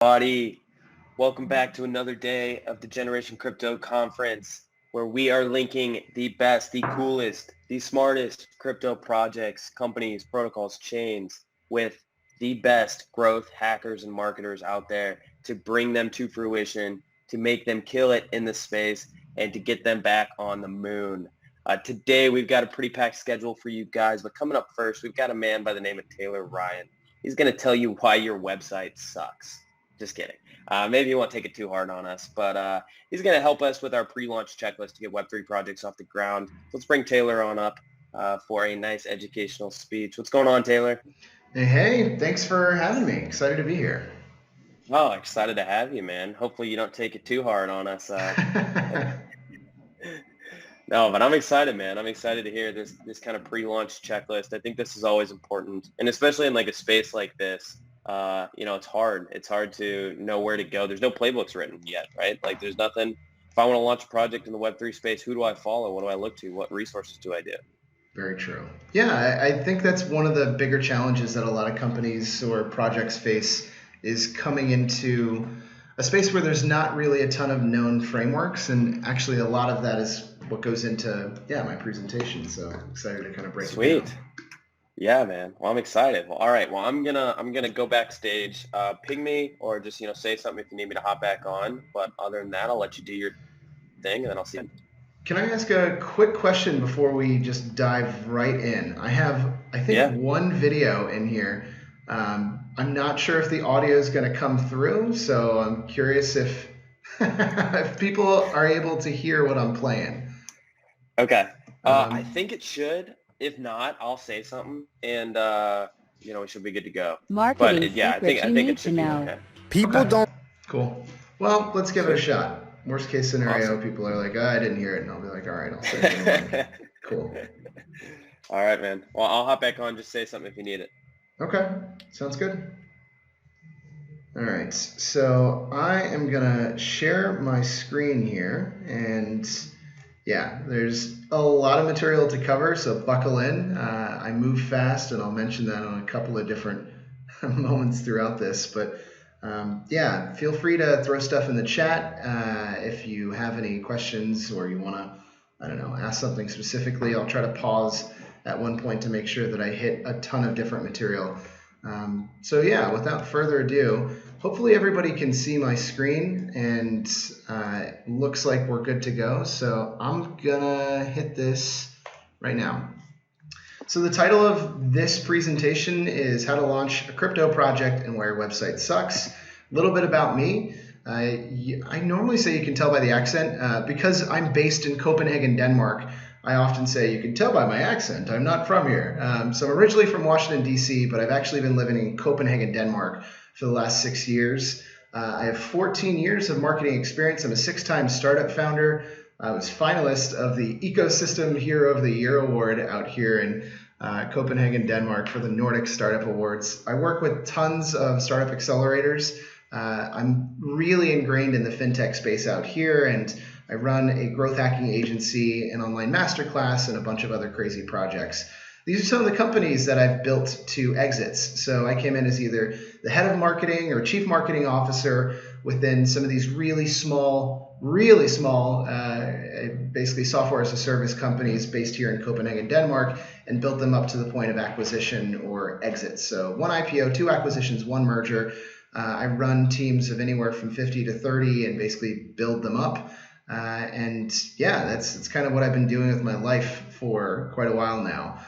Buddy, welcome back to another day of the Generation Crypto Conference, where we are linking the best, the coolest, the smartest crypto projects, companies, protocols, chains with the best growth hackers and marketers out there to bring them to fruition, to make them kill it in the space, and to get them back on the moon. Today, we've got a pretty packed schedule for you guys, but coming up first, we've got a man by the name of Taylor Ryan. He's going to tell you why your website sucks. Just kidding. Maybe he won't take it too hard on us, but he's going to help us with our pre-launch checklist to get Web3 projects off the ground. Let's bring Taylor on up for a nice educational speech. What's going on, Taylor? Hey, thanks for having me. Excited to be here. Oh, excited to have you, man. Hopefully you don't take it too hard on us. No, but I'm excited, man. I'm excited to hear this kind of pre-launch checklist. I think this is always important, and especially in like a space like this. It's hard. It's hard to know where to go. There's no playbooks written yet, right? Like there's nothing. If I want to launch a project in the Web3 space, who do I follow? What do I look to? What resources do I do? Very true. Yeah, I think that's one of the bigger challenges that a lot of companies or projects face is coming into a space where there's not really a ton of known frameworks. And actually a lot of that is what goes into, my presentation. So I'm excited to kind of break it Sweet. down. Yeah, man. Well, I'm excited. Well, all right. Well, I'm gonna go backstage. Ping me or just say something if you need me to hop back on. But other than that, I'll let you do your thing, and then I'll see you. Can I ask a quick question before we just dive right in? I have, I think, one video in here. I'm not sure if the audio is going to come through, so I'm curious if if people are able to hear what I'm playing. Okay. I think it should. If not, I'll say something, and we should be good to go. Marketing but yeah, I think it should be okay. People don't. Cool. Well, let's give it a shot. Worst case scenario, awesome. People are like, I didn't hear it, and I'll be like, all right, I'll say it. Cool. All right, man. Well, I'll hop back on. Just say something if you need it. Okay. Sounds good. All right. So I am going to share my screen here, and there's a lot of material to cover, so buckle in. I move fast, and I'll mention that on a couple of different moments throughout this, but feel free to throw stuff in the chat if you have any questions or you want to, ask something specifically. I'll try to pause at one point to make sure that I hit a ton of different material. Without further ado, hopefully everybody can see my screen and it looks like we're good to go. So I'm gonna hit this right now. So the title of this presentation is How to Launch a Crypto Project and Why Your Website Sucks. A little bit about me. I normally say you can tell by the accent. Because I'm based in Copenhagen, Denmark, I often say you can tell by my accent. I'm not from here. So I'm originally from Washington, D.C., but I've actually been living in Copenhagen, Denmark for the last 6 years. I have 14 years of marketing experience. I'm a 6-time startup founder. I was finalist of the Ecosystem Hero of the Year Award out here in Copenhagen, Denmark for the Nordic Startup Awards. I work with tons of startup accelerators. I'm really ingrained in the fintech space out here, and I run a growth hacking agency, an online masterclass, and a bunch of other crazy projects. These are some of the companies that I've built to exits. So I came in as either the head of marketing or chief marketing officer within some of these really small, basically software as a service companies based here in Copenhagen, Denmark, and built them up to the point of acquisition or exit. So 1 IPO, 2 acquisitions, 1 merger. I run teams of anywhere from 50 to 30 and basically build them up. That's kind of what I've been doing with my life for quite a while now.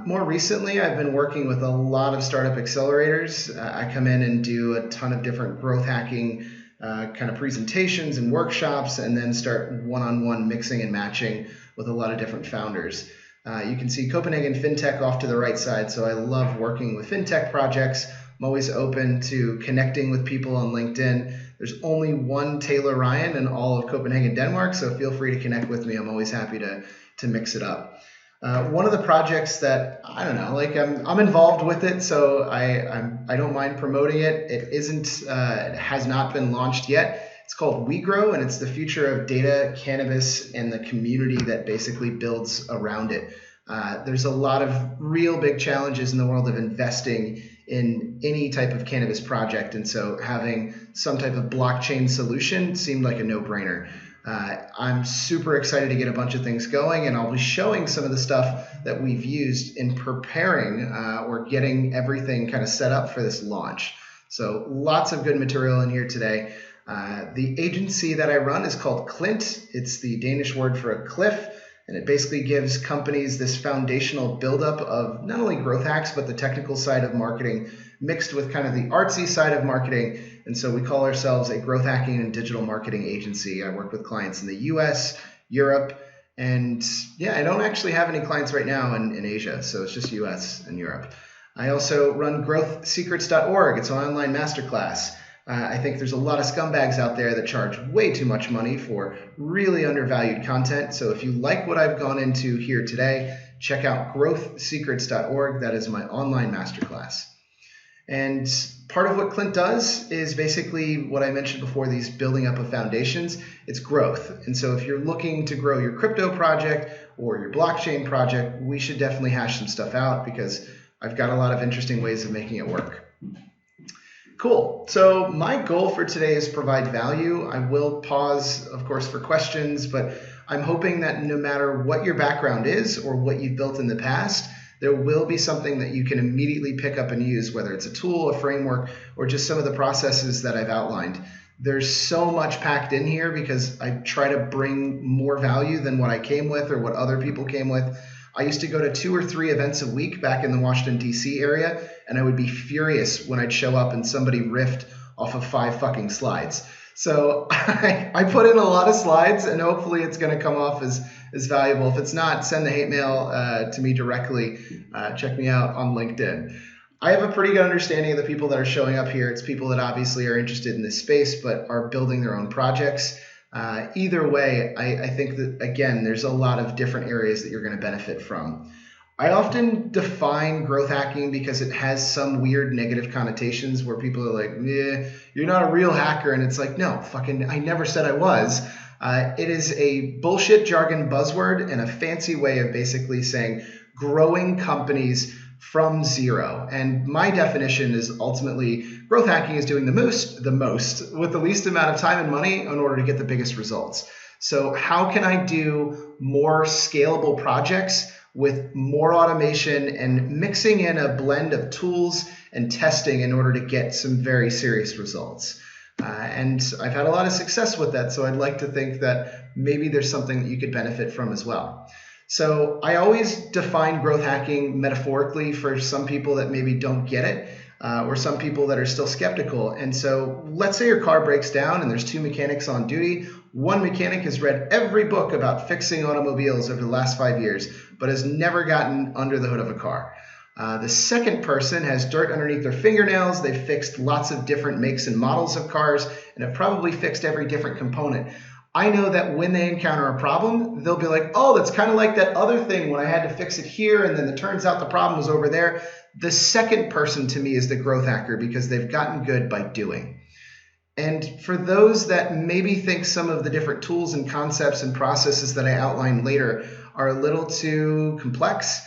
More recently, I've been working with a lot of startup accelerators. I come in and do a ton of different growth hacking kind of presentations and workshops, and then start one-on-one mixing and matching with a lot of different founders. You can see Copenhagen FinTech off to the right side, so I love working with FinTech projects. I'm always open to connecting with people on LinkedIn. There's only one Taylor Ryan in all of Copenhagen, Denmark, so feel free to connect with me. I'm always happy to mix it up. One of the projects that I'm involved with it, so I don't mind promoting it. It has not been launched yet. It's called WeGrow, and it's the future of data, cannabis, and the community that basically builds around it. There's a lot of real big challenges in the world of investing in any type of cannabis project. And so having some type of blockchain solution seemed like a no-brainer. I'm super excited to get a bunch of things going, and I'll be showing some of the stuff that we've used in preparing or getting everything kind of set up for this launch. So lots of good material in here today. The agency that I run is called Clint. It's the Danish word for a cliff, and it basically gives companies this foundational buildup of not only growth hacks, but the technical side of marketing mixed with kind of the artsy side of marketing. And so we call ourselves a growth hacking and digital marketing agency. I work with clients in the US, Europe, and yeah, I don't actually have any clients right now in Asia, so it's just US and Europe. I also run growthsecrets.org. It's an online masterclass. I think there's a lot of scumbags out there that charge way too much money for really undervalued content. So if you like what I've gone into here today, check out growthsecrets.org. That is my online masterclass. And part of what Clint does is basically what I mentioned before, these building up of foundations. It's growth. And so if you're looking to grow your crypto project or your blockchain project, we should definitely hash some stuff out because I've got a lot of interesting ways of making it work. Cool. So my goal for today is provide value. I will pause, of course, for questions, but I'm hoping that no matter what your background is or what you've built in the past, there will be something that you can immediately pick up and use, whether it's a tool, a framework, or just some of the processes that I've outlined. There's so much packed in here because I try to bring more value than what I came with or what other people came with. I used to go to 2 or 3 events a week back in the Washington, D.C. area, and I would be furious when I'd show up and somebody riffed off of 5 fucking slides. So I put in a lot of slides, and hopefully it's going to come off as valuable. If it's not, send the hate mail to me directly. Check me out on LinkedIn. I have a pretty good understanding of the people that are showing up here. It's people that obviously are interested in this space but are building their own projects. Either way, I think that, again, there's a lot of different areas that you're going to benefit from. I often define growth hacking because it has some weird negative connotations where people are like, yeah, you're not a real hacker. And it's like, no, fucking, I never said I was. It is a bullshit jargon buzzword and a fancy way of basically saying growing companies from zero. And my definition is ultimately growth hacking is doing the most with the least amount of time and money in order to get the biggest results. So how can I do more scalable projects with more automation and mixing in a blend of tools and testing in order to get some very serious results? And I've had a lot of success with that. So I'd like to think that maybe there's something that you could benefit from as well. So I always define growth hacking metaphorically for some people that maybe don't get it, or some people that are still skeptical. And so let's say your car breaks down and there's 2 mechanics on duty. One mechanic has read every book about fixing automobiles over the last 5 years, but has never gotten under the hood of a car. The second person has dirt underneath their fingernails. They've fixed lots of different makes and models of cars and have probably fixed every different component. I know that when they encounter a problem, they'll be like, oh, that's kind of like that other thing when I had to fix it here and then it turns out the problem was over there. The second person to me is the growth hacker because they've gotten good by doing. And for those that maybe think some of the different tools and concepts and processes that I outline later are a little too complex,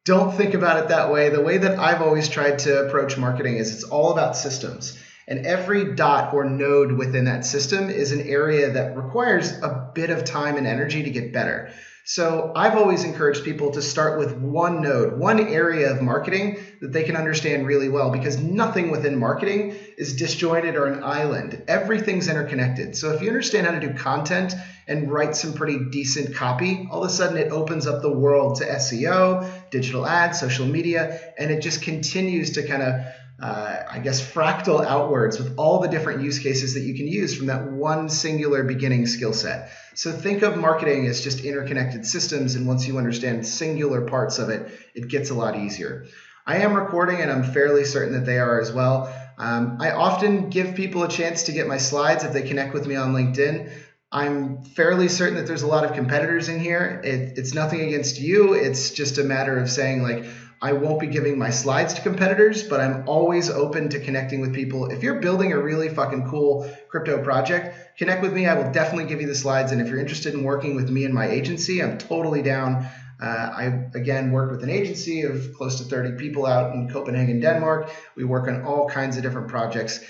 don't think about it that way. The way that I've always tried to approach marketing is it's all about systems. And every dot or node within that system is an area that requires a bit of time and energy to get better. So I've always encouraged people to start with one node, one area of marketing that they can understand really well, because nothing within marketing is disjointed or an island. Everything's interconnected. So if you understand how to do content and write some pretty decent copy, all of a sudden it opens up the world to SEO, digital ads, social media, and it just continues to kind of fractal outwards with all the different use cases that you can use from that one singular beginning skill set. So think of marketing as just interconnected systems, and once you understand singular parts of it, it gets a lot easier. I am recording, and I'm fairly certain that they are as well. I often give people a chance to get my slides if they connect with me on LinkedIn. I'm fairly certain that there's a lot of competitors in here. It's nothing against you. It's just a matter of saying, like, I won't be giving my slides to competitors, but I'm always open to connecting with people. If you're building a really fucking cool crypto project, connect with me. I will definitely give you the slides. And if you're interested in working with me and my agency, I'm totally down. I, again, work with an agency of close to 30 people out in Copenhagen, Denmark. We work on all kinds of different projects.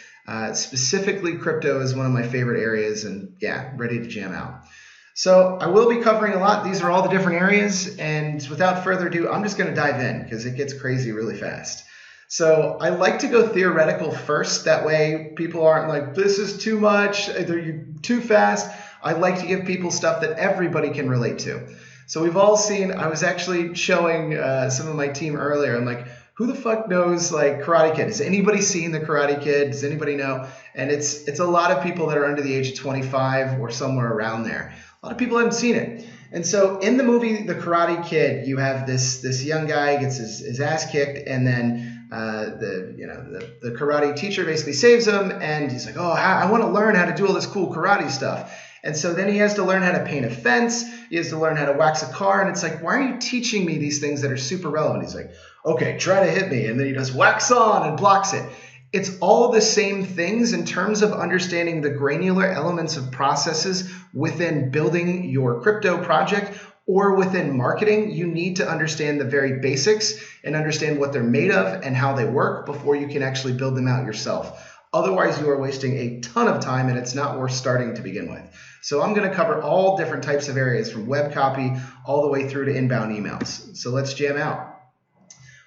Specifically, crypto is one of my favorite areas, and yeah, ready to jam out. So I will be covering a lot. These are all the different areas, and without further ado, I'm just going to dive in because it gets crazy really fast. So I like to go theoretical first. That way people aren't like, this is too much, you're too fast. I like to give people stuff that everybody can relate to. So we've all seen, I was actually showing some of my team earlier. I'm like, who the fuck knows like Karate Kid? Has anybody seen the Karate Kid? Does anybody know? And it's a lot of people that are under the age of 25 or somewhere around there. A lot of people haven't seen it. And so in the movie The Karate Kid, you have this young guy gets his ass kicked, and then the karate teacher basically saves him, and he's like, oh, I want to learn how to do all this cool karate stuff. And so then he has to learn how to paint a fence. He has to learn how to wax a car. And it's like, why are you teaching me these things that are super relevant? He's like, okay, try to hit me. And then he does wax on and blocks it. It's all the same things in terms of understanding the granular elements of processes within building your crypto project or within marketing. You need to understand the very basics and understand what they're made of and how they work before you can actually build them out yourself. Otherwise, you are wasting a ton of time, and it's not worth starting to begin with. So I'm going to cover all different types of areas, from web copy all the way through to inbound emails. So let's jam out.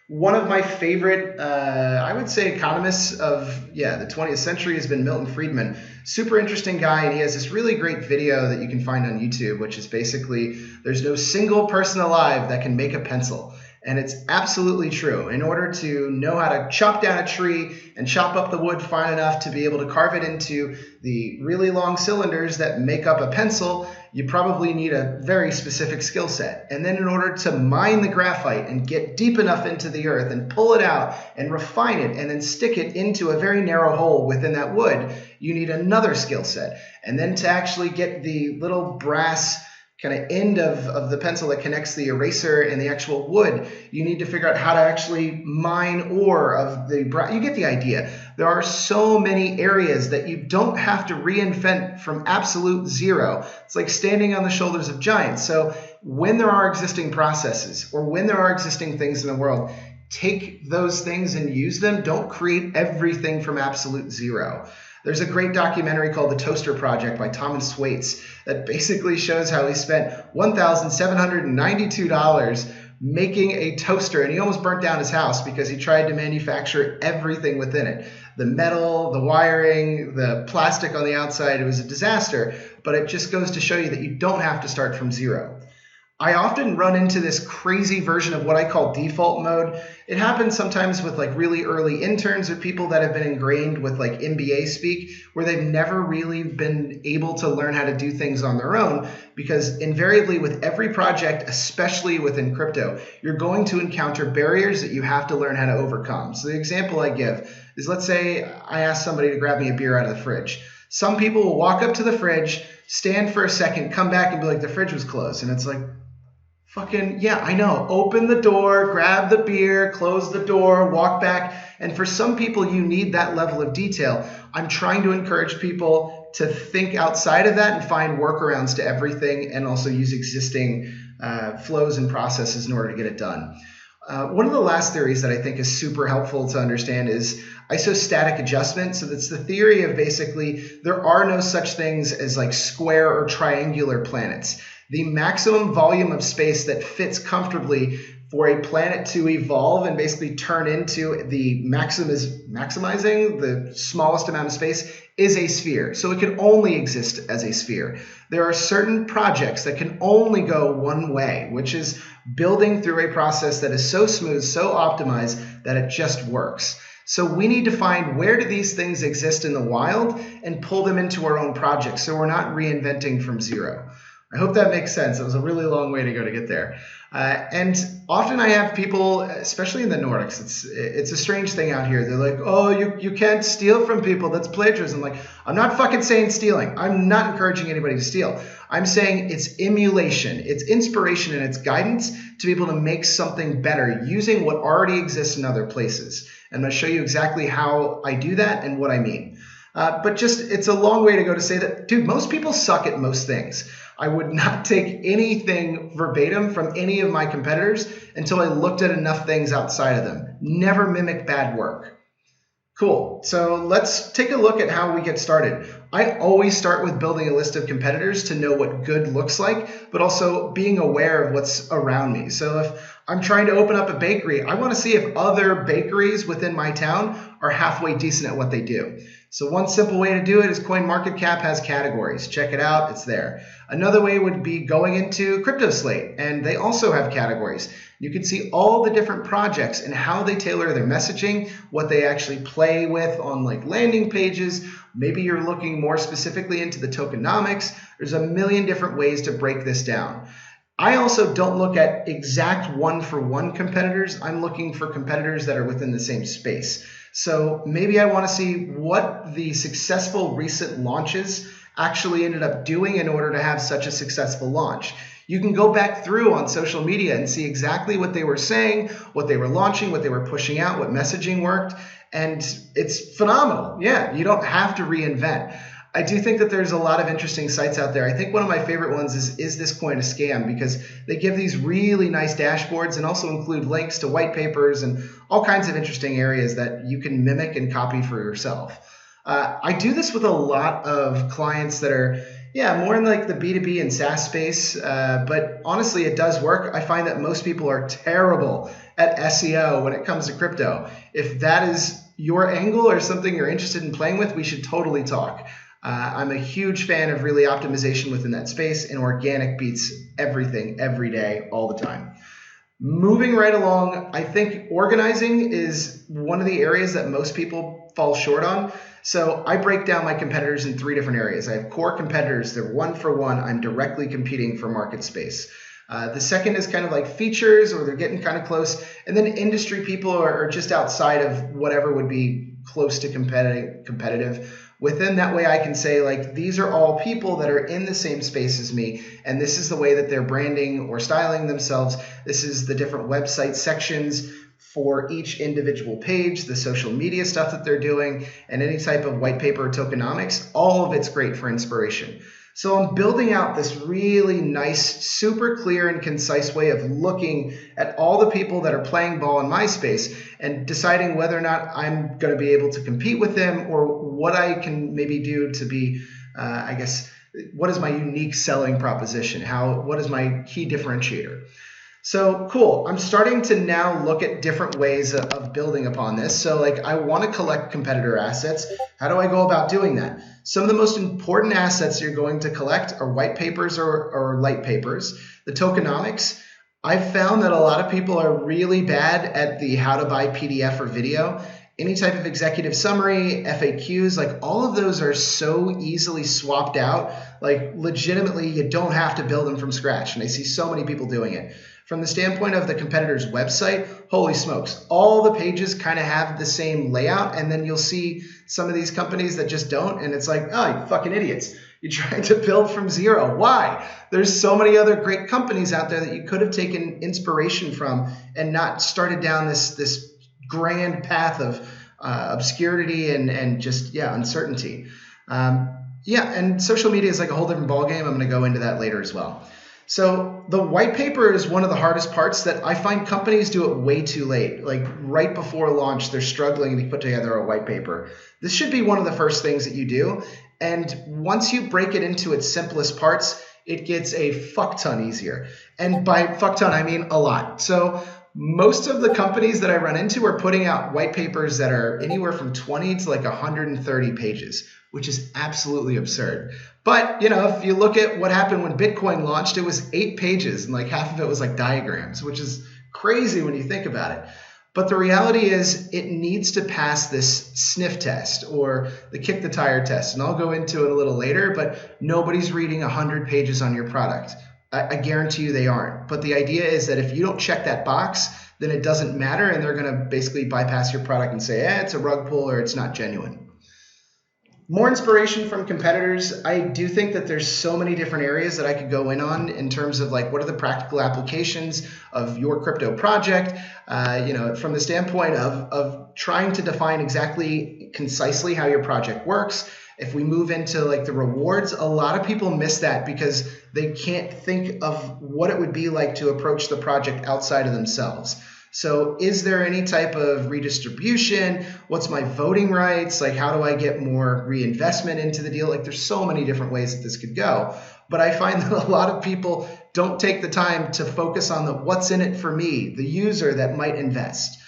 One of my favorite, I would say, economists of the 20th century has been Milton Friedman. Super interesting guy, and he has this really great video that you can find on YouTube, which is basically, there's no single person alive that can make a pencil. And it's absolutely true. In order to know how to chop down a tree and chop up the wood fine enough to be able to carve it into the really long cylinders that make up a pencil, you probably need a very specific skill set. And then in order to mine the graphite and get deep enough into the earth and pull it out and refine it and then stick it into a very narrow hole within that wood, you need another skill set. And then to actually get the little brass kind of end of the pencil that connects the eraser and the actual wood, you need to figure out how to actually mine ore of the brass. You get the idea. There are so many areas that you don't have to reinvent from absolute zero. It's like standing on the shoulders of giants. So when there are existing processes or when there are existing things in the world, take those things and use them. Don't create everything from absolute zero. There's a great documentary called The Toaster Project by Thomas Swaits that basically shows how he spent $1,792 making a toaster, and he almost burnt down his house because he tried to manufacture everything within it. The metal, the wiring, the plastic on the outside, it was a disaster, but it just goes to show you that you don't have to start from zero. I often run into this crazy version of what I call default mode. It happens sometimes with like really early interns or people that have been ingrained with like MBA speak, where they've never really been able to learn how to do things on their own, because invariably with every project, especially within crypto, you're going to encounter barriers that you have to learn how to overcome. So the example I give is, let's say I ask somebody to grab me a beer out of the fridge. Some people will walk up to the fridge, stand for a second, come back and be like, the fridge was closed. And it's like, fucking, yeah, I know. Open the door, grab the beer, close the door, walk back. And for some people, you need that level of detail. I'm trying to encourage people to think outside of that and find workarounds to everything, and also use existing flows and processes in order to get it done. One of the last theories that I think is super helpful to understand is isostatic adjustment. So that's the theory of basically there are no such things as like square or triangular planets. The maximum volume of space that fits comfortably for a planet to evolve and basically turn into the maximizing the smallest amount of space is a sphere. So it can only exist as a sphere. There are certain projects that can only go one way, which is building through a process that is so smooth, so optimized that it just works. So we need to find, where do these things exist in the wild, and pull them into our own projects so we're not reinventing from zero. I hope that makes sense. It was a really long way to go to get there. And often I have people, especially in the Nordics, it's a strange thing out here. They're like, oh, you can't steal from people. That's plagiarism. Like, I'm not fucking saying stealing. I'm not encouraging anybody to steal. I'm saying it's emulation. It's inspiration and it's guidance to be able to make something better using what already exists in other places. And I'm going to show you exactly how I do that and what I mean. But just, it's a long way to go to say that, dude, most people suck at most things. I would not take anything verbatim from any of my competitors until I looked at enough things outside of them. Never mimic bad work. Cool. So let's take a look at how we get started. I always start with building a list of competitors to know what good looks like, but also being aware of what's around me. So if I'm trying to open up a bakery, I want to see if other bakeries within my town are halfway decent at what they do. So one simple way to do it is CoinMarketCap has categories. Check it out. It's there. Another way would be going into CryptoSlate, and they also have categories. You can see all the different projects and how they tailor their messaging, what they actually play with on like landing pages. Maybe you're looking more specifically into the tokenomics. There's a million different ways to break this down. I also don't look at exact one-for-one competitors. I'm looking for competitors that are within the same space. So maybe I want to see what the successful recent launches actually ended up doing in order to have such a successful launch. You can go back through on social media and see exactly what they were saying, what they were launching, what they were pushing out, what messaging worked, and it's phenomenal. Yeah, you don't have to reinvent. I do think that there's a lot of interesting sites out there. I think one of my favorite ones is this coin a scam, because they give these really nice dashboards and also include links to white papers and all kinds of interesting areas that you can mimic and copy for yourself. I do this with a lot of clients that are, more in like the B2B and SaaS space, but honestly, it does work. I find that most people are terrible at SEO when it comes to crypto. If that is your angle or something you're interested in playing with, we should totally talk. I'm a huge fan of really optimization within that space, and organic beats everything every day, all the time. Moving right along, I think organizing is one of the areas that most people fall short on. So I break down my competitors in 3 different areas. I have core competitors. They're one for one. I'm directly competing for market space. The second is kind of like features, or they're getting kind of close. And then industry people are just outside of whatever would be close to competitive. Within that way, I can say, like, these are all people that are in the same space as me, and this is the way that they're branding or styling themselves. This is the different website sections for each individual page, the social media stuff that they're doing, and any type of white paper or tokenomics. All of it's great for inspiration. So I'm building out this really nice, super clear and concise way of looking at all the people that are playing ball in my space and deciding whether or not I'm going to be able to compete with them, or what I can maybe do to be, what is my unique selling proposition? What is my key differentiator? So cool. I'm starting to now look at different ways of building upon this. So like, I want to collect competitor assets. How do I go about doing that? Some of the most important assets you're going to collect are white papers or light papers. The tokenomics, I've found that a lot of people are really bad at the how to buy PDF or video. Any type of executive summary, FAQs, like all of those are so easily swapped out. Like legitimately, you don't have to build them from scratch. And I see so many people doing it. From the standpoint of the competitor's website, holy smokes, all the pages kind of have the same layout, and then you'll see some of these companies that just don't, and it's like, oh, you fucking idiots. You're trying to build from zero. Why? There's so many other great companies out there that you could have taken inspiration from and not started down this grand path of obscurity and just, uncertainty. And social media is like a whole different ballgame. I'm going to go into that later as well. So the white paper is one of the hardest parts that I find companies do it way too late. Like right before launch, they're struggling to put together a white paper. This should be one of the first things that you do. And once you break it into its simplest parts, it gets a fuck ton easier. And by fuck ton, I mean a lot. So most of the companies that I run into are putting out white papers that are anywhere from 20 to like 130 pages, which is absolutely absurd. But, if you look at what happened when Bitcoin launched, it was 8 pages and like half of it was like diagrams, which is crazy when you think about it. But the reality is it needs to pass this sniff test or the kick the tire test. And I'll go into it a little later, but nobody's reading 100 pages on your product. I guarantee you they aren't. But the idea is that if you don't check that box, then it doesn't matter, and they're going to basically bypass your product and say, it's a rug pull or it's not genuine. More inspiration from competitors. I do think that there's so many different areas that I could go in terms of like what are the practical applications of your crypto project. From the standpoint of trying to define exactly concisely how your project works. If we move into like the rewards, a lot of people miss that because they can't think of what it would be like to approach the project outside of themselves. So is there any type of redistribution? What's my voting rights? Like, how do I get more reinvestment into the deal? Like, there's so many different ways that this could go. But I find that a lot of people don't take the time to focus on the what's in it for me, the user that might invest.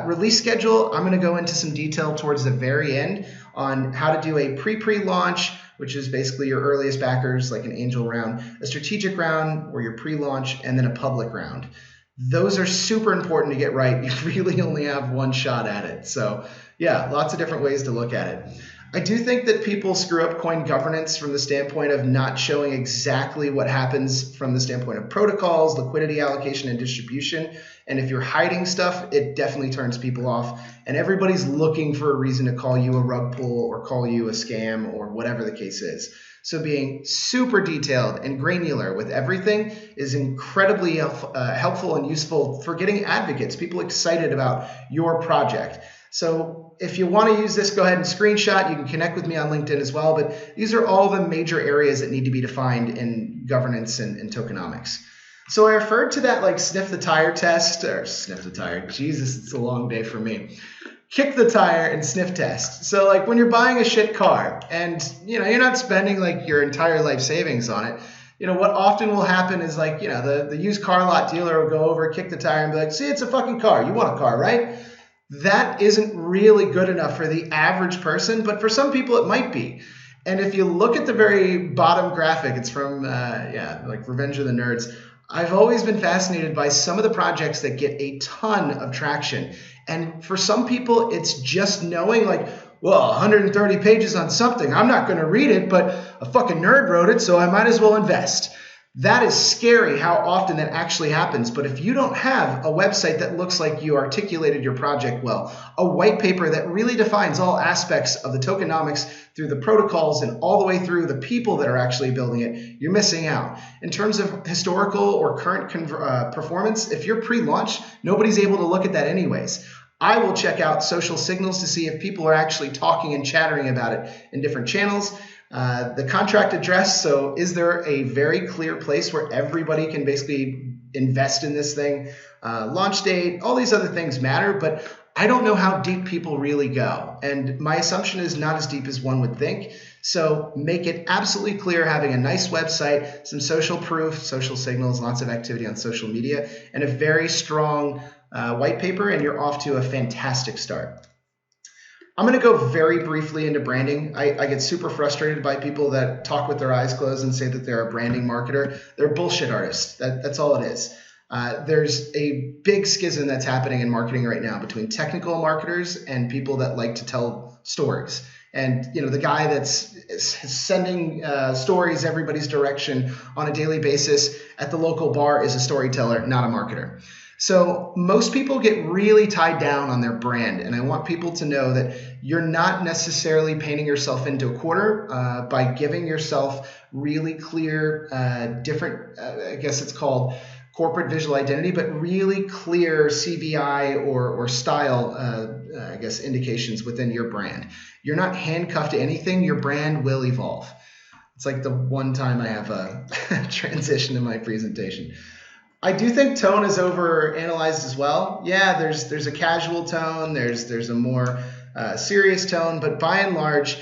Release schedule, I'm going to go into some detail towards the very end on how to do a pre-launch, which is basically your earliest backers, like an angel round, a strategic round or your pre-launch, and then a public round. Those are super important to get right. You really only have one shot at it. So yeah, lots of different ways to look at it. I do think that people screw up coin governance from the standpoint of not showing exactly what happens from the standpoint of protocols, liquidity allocation, and distribution. And if you're hiding stuff, it definitely turns people off. And everybody's looking for a reason to call you a rug pull or call you a scam or whatever the case is. So being super detailed and granular with everything is incredibly helpful and useful for getting advocates, people excited about your project. So if you want to use this, go ahead and screenshot. You can connect with me on LinkedIn as well. But these are all the major areas that need to be defined in governance and tokenomics. So I referred to that like sniff the tire test, or sniff the tire. Jesus, it's a long day for me. Kick the tire and sniff test. So like when you're buying a shit car and you're not spending like your entire life savings on it, what often will happen is like, the used car lot dealer will go over, kick the tire and be like, see, it's a fucking car. You want a car, right? That isn't really good enough for the average person, but for some people it might be. And if you look at the very bottom graphic, it's from like Revenge of the Nerds. I've always been fascinated by some of the projects that get a ton of traction. And for some people, it's just knowing like, well, 130 pages on something. I'm not going to read it, but a fucking nerd wrote it, so I might as well invest. That is scary how often that actually happens. But if you don't have a website that looks like you articulated your project well, a white paper that really defines all aspects of the tokenomics through the protocols and all the way through the people that are actually building it, you're missing out. In terms of historical or current performance, if you're pre-launch, nobody's able to look at that anyways. I will check out social signals to see if people are actually talking and chattering about it in different channels. The contract address, so is there a very clear place where everybody can basically invest in this thing? Launch date, all these other things matter, but I don't know how deep people really go. And my assumption is not as deep as one would think. So make it absolutely clear, having a nice website, some social proof, social signals, lots of activity on social media, and a very strong white paper, and you're off to a fantastic start. I'm going to go very briefly into branding. I get super frustrated by people that talk with their eyes closed and say that they're a branding marketer. They're bullshit artists. That's all it is. There's a big schism that's happening in marketing right now between technical marketers and people that like to tell stories. And the guy that's sending stories everybody's direction on a daily basis at the local bar is a storyteller, not a marketer. So most people get really tied down on their brand, and I want people to know that you're not necessarily painting yourself into a corner by giving yourself really clear, different, I guess it's called corporate visual identity, but really clear CVI or style, I guess, indications within your brand. You're not handcuffed to anything. Your brand will evolve. It's like the one time I have a transition in my presentation. I do think tone is overanalyzed as well. Yeah, there's a casual tone, there's a more serious tone, but by and large,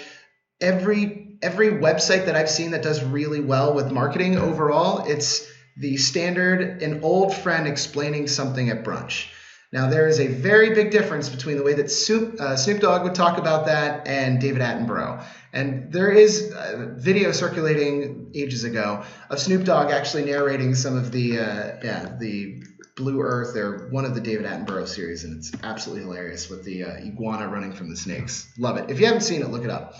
every website that I've seen that does really well with marketing overall, it's the standard, an old friend explaining something at brunch. Now, there is a very big difference between the way that Snoop Dogg would talk about that and David Attenborough. And there is a video circulating ages ago of Snoop Dogg actually narrating some of the Blue Earth or one of the David Attenborough series, and it's absolutely hilarious with the iguana running from the snakes. Love it. If you haven't seen it, look it up.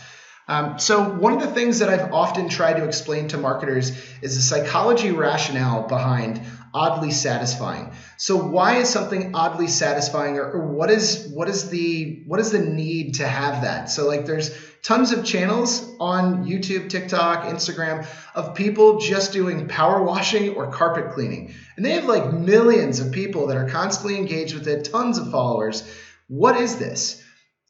So one of the things that I've often tried to explain to marketers is the psychology rationale behind oddly satisfying. So why is something oddly satisfying, or what is the need to have that? So like there's tons of channels on YouTube, TikTok, Instagram of people just doing power washing or carpet cleaning. And they have like millions of people that are constantly engaged with it, tons of followers. What is this?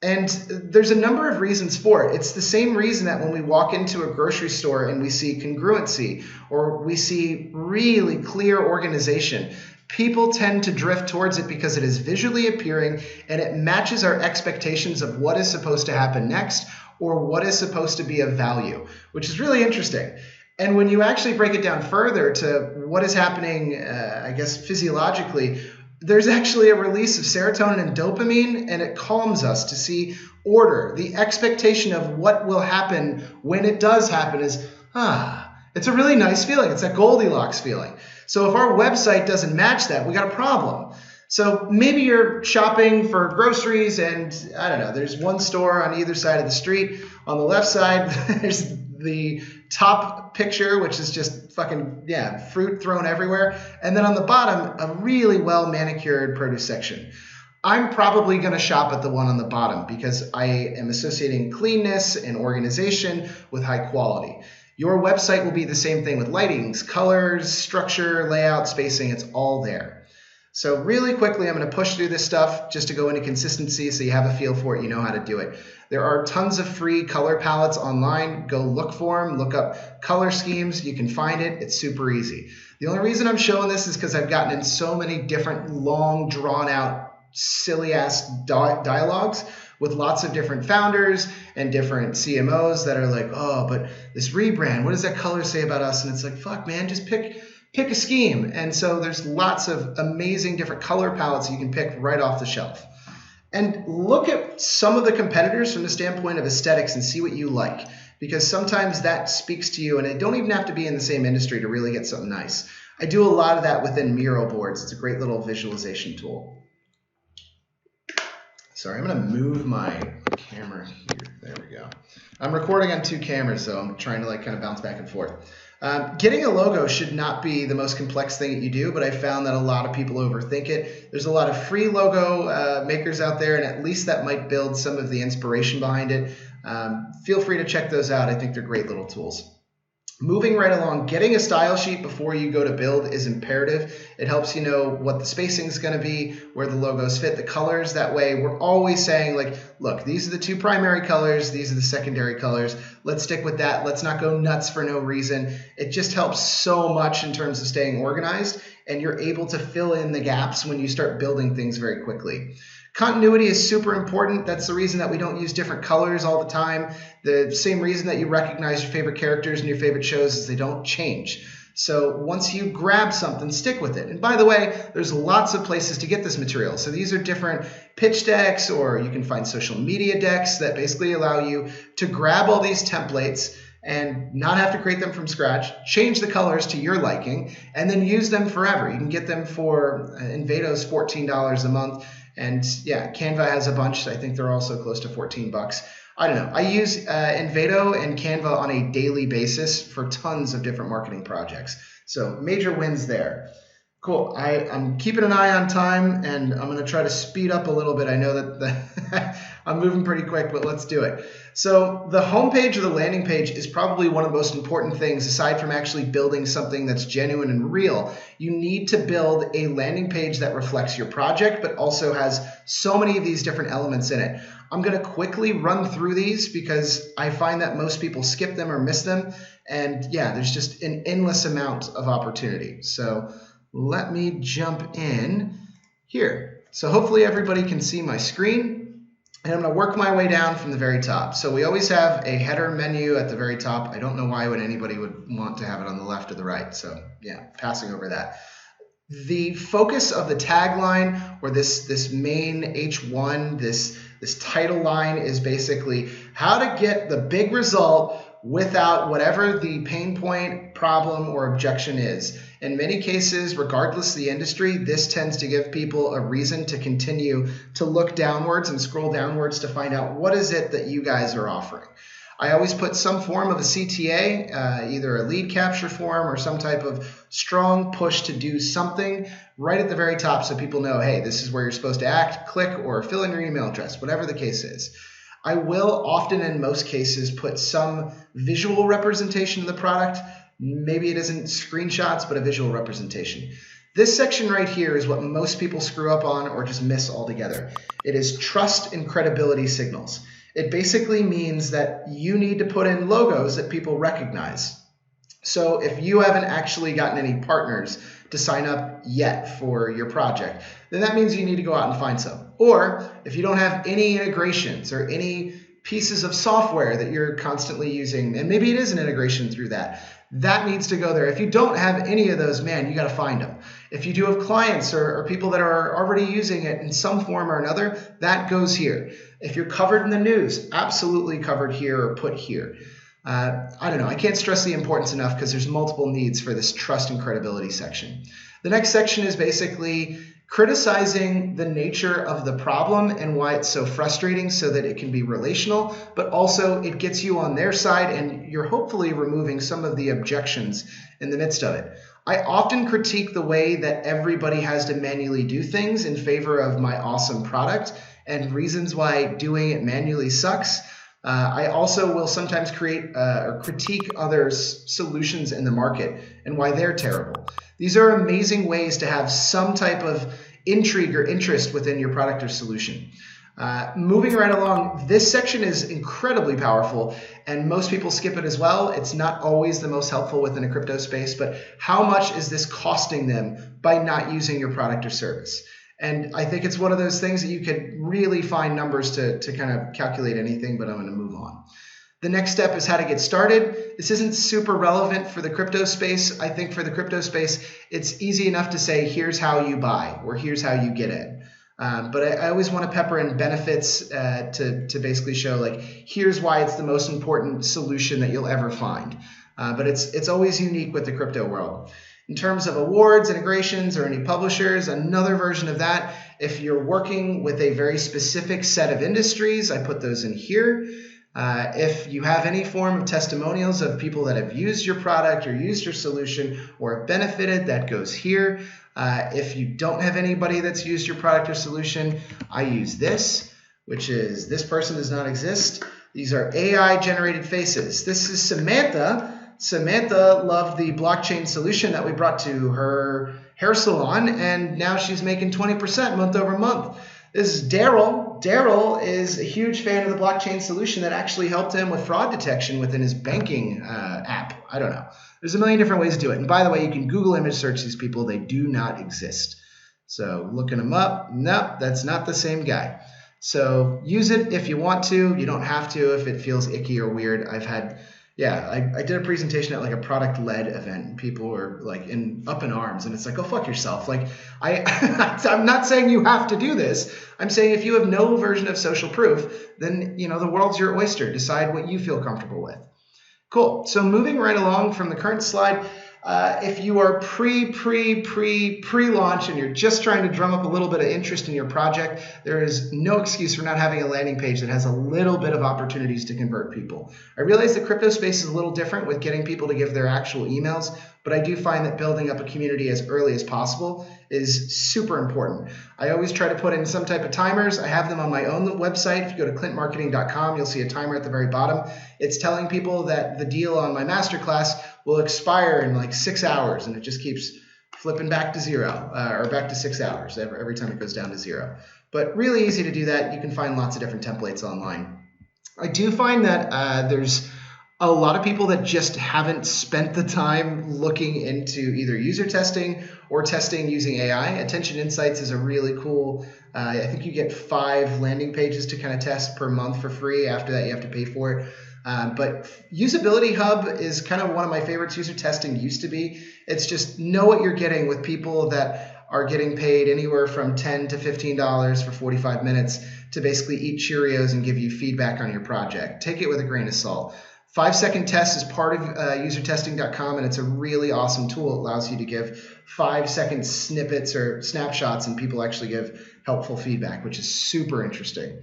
And there's a number of reasons for it. It's the same reason that when we walk into a grocery store and we see congruency or we see really clear organization, people tend to drift towards it because it is visually appearing and it matches our expectations of what is supposed to happen next or what is supposed to be of value, which is really interesting. And when you actually break it down further to what is happening, I guess, physiologically, there's actually a release of serotonin and dopamine, and it calms us to see order. The expectation of what will happen when it does happen is, it's a really nice feeling. It's that Goldilocks feeling. So if our website doesn't match that, we got a problem. So maybe you're shopping for groceries and, I don't know, there's one store on either side of the street. On the left side, there's the top picture, which is just fucking, fruit thrown everywhere. And then on the bottom, a really well manicured produce section. I'm probably going to shop at the one on the bottom because I am associating cleanness and organization with high quality. Your website will be the same thing with lightings, colors, structure, layout, spacing. It's all there. So really quickly, I'm going to push through this stuff just to go into consistency so you have a feel for it, you know how to do it. There are tons of free color palettes online. Go look for them, look up color schemes. You can find it. It's super easy. The only reason I'm showing this is because I've gotten in so many different long, drawn-out, silly-ass dialogues with lots of different founders and different CMOs that are like, oh, but this rebrand, what does that color say about us? And it's like, fuck, man, just pick a scheme. And so there's lots of amazing different color palettes you can pick right off the shelf. And look at some of the competitors from the standpoint of aesthetics and see what you like, because sometimes that speaks to you, and it don't even have to be in the same industry to really get something nice. I do a lot of that within Miro boards. It's a great little visualization tool. Sorry, I'm going to move my camera here. There we go. I'm recording on two cameras, so I'm trying to kind of bounce back and forth. Getting a logo should not be the most complex thing that you do, but I found that a lot of people overthink it. There's a lot of free logo makers out there, and at least that might build some of the inspiration behind it. Feel free to check those out. I think they're great little tools. Moving right along, getting a style sheet before you go to build is imperative. It helps you know what the spacing is going to be, where the logos fit, the colors. That way, we're always saying, look, these are the two primary colors. These are the secondary colors. Let's stick with that. Let's not go nuts for no reason. It just helps so much in terms of staying organized, and you're able to fill in the gaps when you start building things very quickly. Continuity is super important. That's the reason that we don't use different colors all the time. The same reason that you recognize your favorite characters and your favorite shows is they don't change. So once you grab something, stick with it. And by the way, there's lots of places to get this material. So these are different pitch decks, or you can find social media decks that basically allow you to grab all these templates and not have to create them from scratch, change the colors to your liking, and then use them forever. You can get them for Envado's $14 a month. And yeah, Canva has a bunch. I think they're also close to 14 bucks. I don't know. I use Envado and Canva on a daily basis for tons of different marketing projects. So major wins there. Cool. I'm keeping an eye on time, and I'm going to try to speed up a little bit. I know that I'm moving pretty quick, but let's do it. So the homepage or the landing page is probably one of the most important things, aside from actually building something that's genuine and real. You need to build a landing page that reflects your project, but also has so many of these different elements in it. I'm going to quickly run through these because I find that most people skip them or miss them. And yeah, there's just an endless amount of opportunity. So let me jump in here. So hopefully everybody can see my screen. And I'm going to work my way down from the very top. So we always have a header menu at the very top. I don't know why anybody would want to have it on the left or the right. So yeah, passing over that. The focus of the tagline, or this main H1, this title line, is basically how to get the big result without whatever the pain point, problem, or objection is. In many cases, regardless of the industry, this tends to give people a reason to continue to look downwards and scroll downwards to find out what is it that you guys are offering. I always put some form of a CTA, either a lead capture form or some type of strong push to do something right at the very top so people know, hey, this is where you're supposed to act, click, or fill in your email address, whatever the case is. I will often, in most cases, put some visual representation of the product. Maybe it isn't screenshots, but a visual representation. This section right here is what most people screw up on or just miss altogether. It is trust and credibility signals. It basically means that you need to put in logos that people recognize. So if you haven't actually gotten any partners to sign up yet for your project, then that means you need to go out and find some. Or if you don't have any integrations or any pieces of software that you're constantly using, and maybe it is an integration through that, that needs to go there. If you don't have any of those, man, you got to find them. If you do have clients or people that are already using it in some form or another, that goes here. If you're covered in the news, absolutely covered here or put here. I don't know. I can't stress the importance enough because there's multiple needs for this trust and credibility section. The next section is basically criticizing the nature of the problem and why it's so frustrating so that it can be relational, but also it gets you on their side and you're hopefully removing some of the objections in the midst of it. I often critique the way that everybody has to manually do things in favor of my awesome product and reasons why doing it manually sucks. I also will sometimes create or critique others' solutions in the market and why they're terrible. These are amazing ways to have some type of intrigue or interest within your product or solution. Moving right along, this section is incredibly powerful and most people skip it as well. It's not always the most helpful within a crypto space, but how much is this costing them by not using your product or service? And I think it's one of those things that you could really find numbers to kind of calculate anything, but I'm going to move on. The next step is how to get started. This isn't super relevant for the crypto space. I think for the crypto space, it's easy enough to say, here's how you buy or here's how you get in. But I always want to pepper in benefits to basically show like, here's why it's the most important solution that you'll ever find. But it's always unique with the crypto world. In terms of awards, integrations, or any publishers, another version of that, if you're working with a very specific set of industries, I put those in here. If you have any form of testimonials of people that have used your product or used your solution or have benefited, that goes here. If you don't have anybody that's used your product or solution, I use this, which is this person does not exist. These are AI generated faces. This is Samantha. Samantha loved the blockchain solution that we brought to her hair salon, and now she's making 20% month over month. This is Daryl. Daryl is a huge fan of the blockchain solution that actually helped him with fraud detection within his banking app. I don't know. There's a million different ways to do it. And by the way, you can Google image search these people. They do not exist. So looking them up, nope, that's not the same guy. So use it if you want to. You don't have to if it feels icky or weird. I did a presentation at like a product-led event and people were like up in arms and it's like, go fuck yourself. Like I'm not saying you have to do this. I'm saying if you have no version of social proof, then the world's your oyster. Decide what you feel comfortable with. Cool. So moving right along from the current slide, if you are pre-launch and you're just trying to drum up a little bit of interest in your project, there is no excuse for not having a landing page that has a little bit of opportunities to convert people. I realize the crypto space is a little different with getting people to give their actual emails, but I do find that building up a community as early as possible is super important. I always try to put in some type of timers. I have them on my own website. If you go to clintmarketing.com, you'll see a timer at the very bottom. It's telling people that the deal on my masterclass will expire in like 6 hours, and it just keeps flipping back to zero or back to 6 hours every time it goes down to zero. But really easy to do that. You can find lots of different templates online. I do find that there's a lot of people that just haven't spent the time looking into either user testing or testing using AI. Attention Insights is a really cool, I think you get 5 landing pages to kind of test per month for free. After that, you have to pay for it. But Usability Hub is kind of one of my favorites. User testing used to be. It's just know what you're getting with people that are getting paid anywhere from $10 to $15 for 45 minutes to basically eat Cheerios and give you feedback on your project. Take it with a grain of salt. 5-second test is part of usertesting.com, and it's a really awesome tool. It allows you to give 5-second snippets or snapshots, and people actually give helpful feedback, which is super interesting.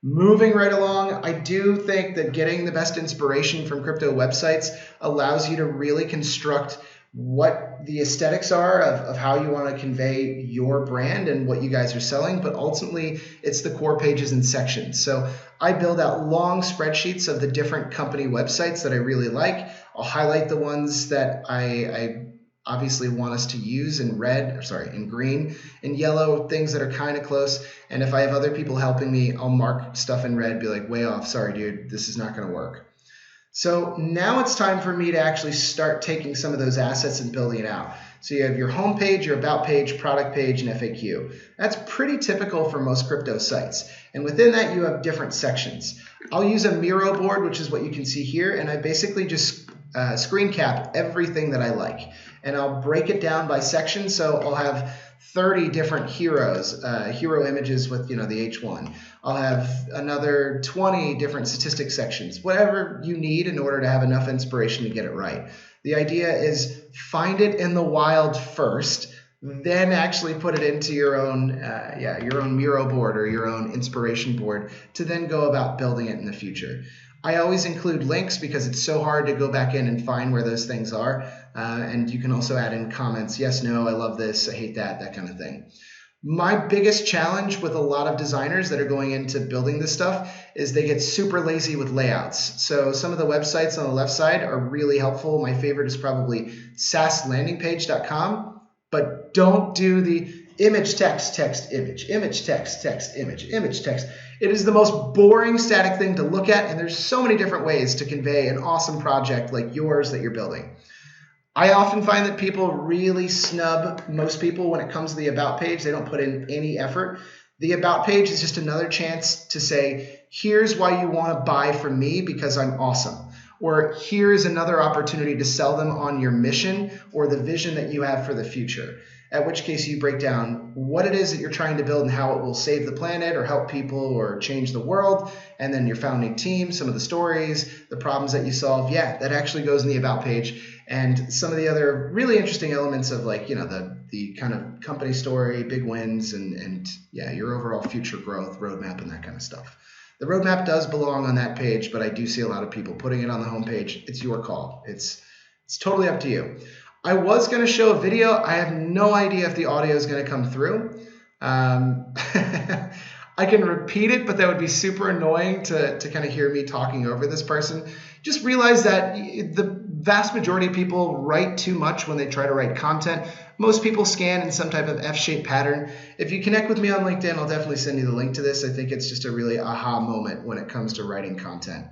Moving right along, I do think that getting the best inspiration from crypto websites allows you to really construct what the aesthetics are of how you want to convey your brand and what you guys are selling, but ultimately it's the core pages and sections. So I build out long spreadsheets of the different company websites that I really like. I'll highlight the ones that I obviously want us to use in in green, in yellow, things that are kind of close. And if I have other people helping me, I'll mark stuff in red, be like, way off, sorry, dude, this is not going to work. So now it's time for me to actually start taking some of those assets and building it out. So you have your home page, your about page, product page, and FAQ. That's pretty typical for most crypto sites. And within that, you have different sections. I'll use a Miro board, which is what you can see here, and I basically just screen cap everything that I like. And I'll break it down by section, so I'll have 30 different heroes, hero images with the H1. I'll have another 20 different statistic sections, whatever you need in order to have enough inspiration to get it right. The idea is find it in the wild first, then actually put it into your own Miro board or your own inspiration board to then go about building it in the future. I always include links because it's so hard to go back in and find where those things are. And you can also add in comments, yes, no, I love this, I hate that, that kind of thing. My biggest challenge with a lot of designers that are going into building this stuff is they get super lazy with layouts. So some of the websites on the left side are really helpful. My favorite is probably saslandingpage.com, but don't do the image, text, text, image, image, text, text, image, image, text. It is the most boring static thing to look at, and there's so many different ways to convey an awesome project like yours that you're building. I often find that people really snub most people when it comes to the About page. They don't put in any effort. The About page is just another chance to say, here's why you want to buy from me because I'm awesome. Or here's another opportunity to sell them on your mission or the vision that you have for the future. At which case you break down what it is that you're trying to build and how it will save the planet or help people or change the world. And then your founding team, some of the stories, the problems that you solve. Yeah, that actually goes in the About page. And some of the other really interesting elements of the kind of company story, big wins, and your overall future growth roadmap and that kind of stuff. The roadmap does belong on that page, but I do see a lot of people putting it on the homepage. It's your call. It's totally up to you. I was going to show a video. I have no idea if the audio is going to come through. I can repeat it, but that would be super annoying to kind of hear me talking over this person. Just realize that the vast majority of people write too much when they try to write content. Most people scan in some type of F-shaped pattern. If you connect with me on LinkedIn, I'll definitely send you the link to this. I think it's just a really aha moment when it comes to writing content.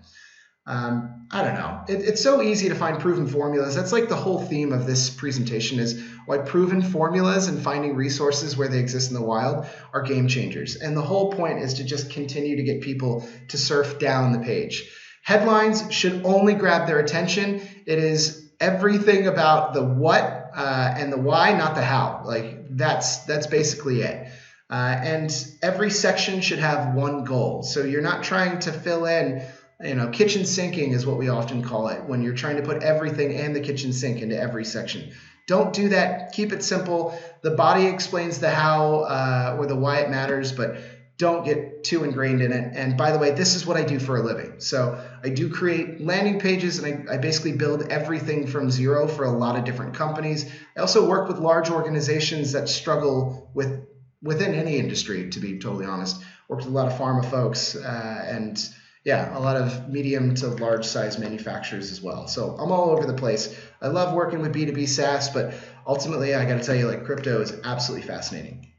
I don't know. It's so easy to find proven formulas. That's like the whole theme of this presentation is why proven formulas and finding resources where they exist in the wild are game changers. And the whole point is to just continue to get people to surf down the page. Headlines should only grab their attention. It is everything about the what and the why, not the how. Like that's basically it. And every section should have one goal. So you're not trying to fill in, kitchen sinking is what we often call it when you're trying to put everything and the kitchen sink into every section. Don't do that. Keep it simple. The body explains the how or the why it matters, but don't get too ingrained in it. And by the way, this is what I do for a living. So I do create landing pages, and I basically build everything from zero for a lot of different companies. I also work with large organizations that struggle within any industry, to be totally honest. Work with a lot of pharma folks and a lot of medium to large size manufacturers as well. So I'm all over the place. I love working with B2B SaaS, but ultimately I got to tell you, crypto is absolutely fascinating.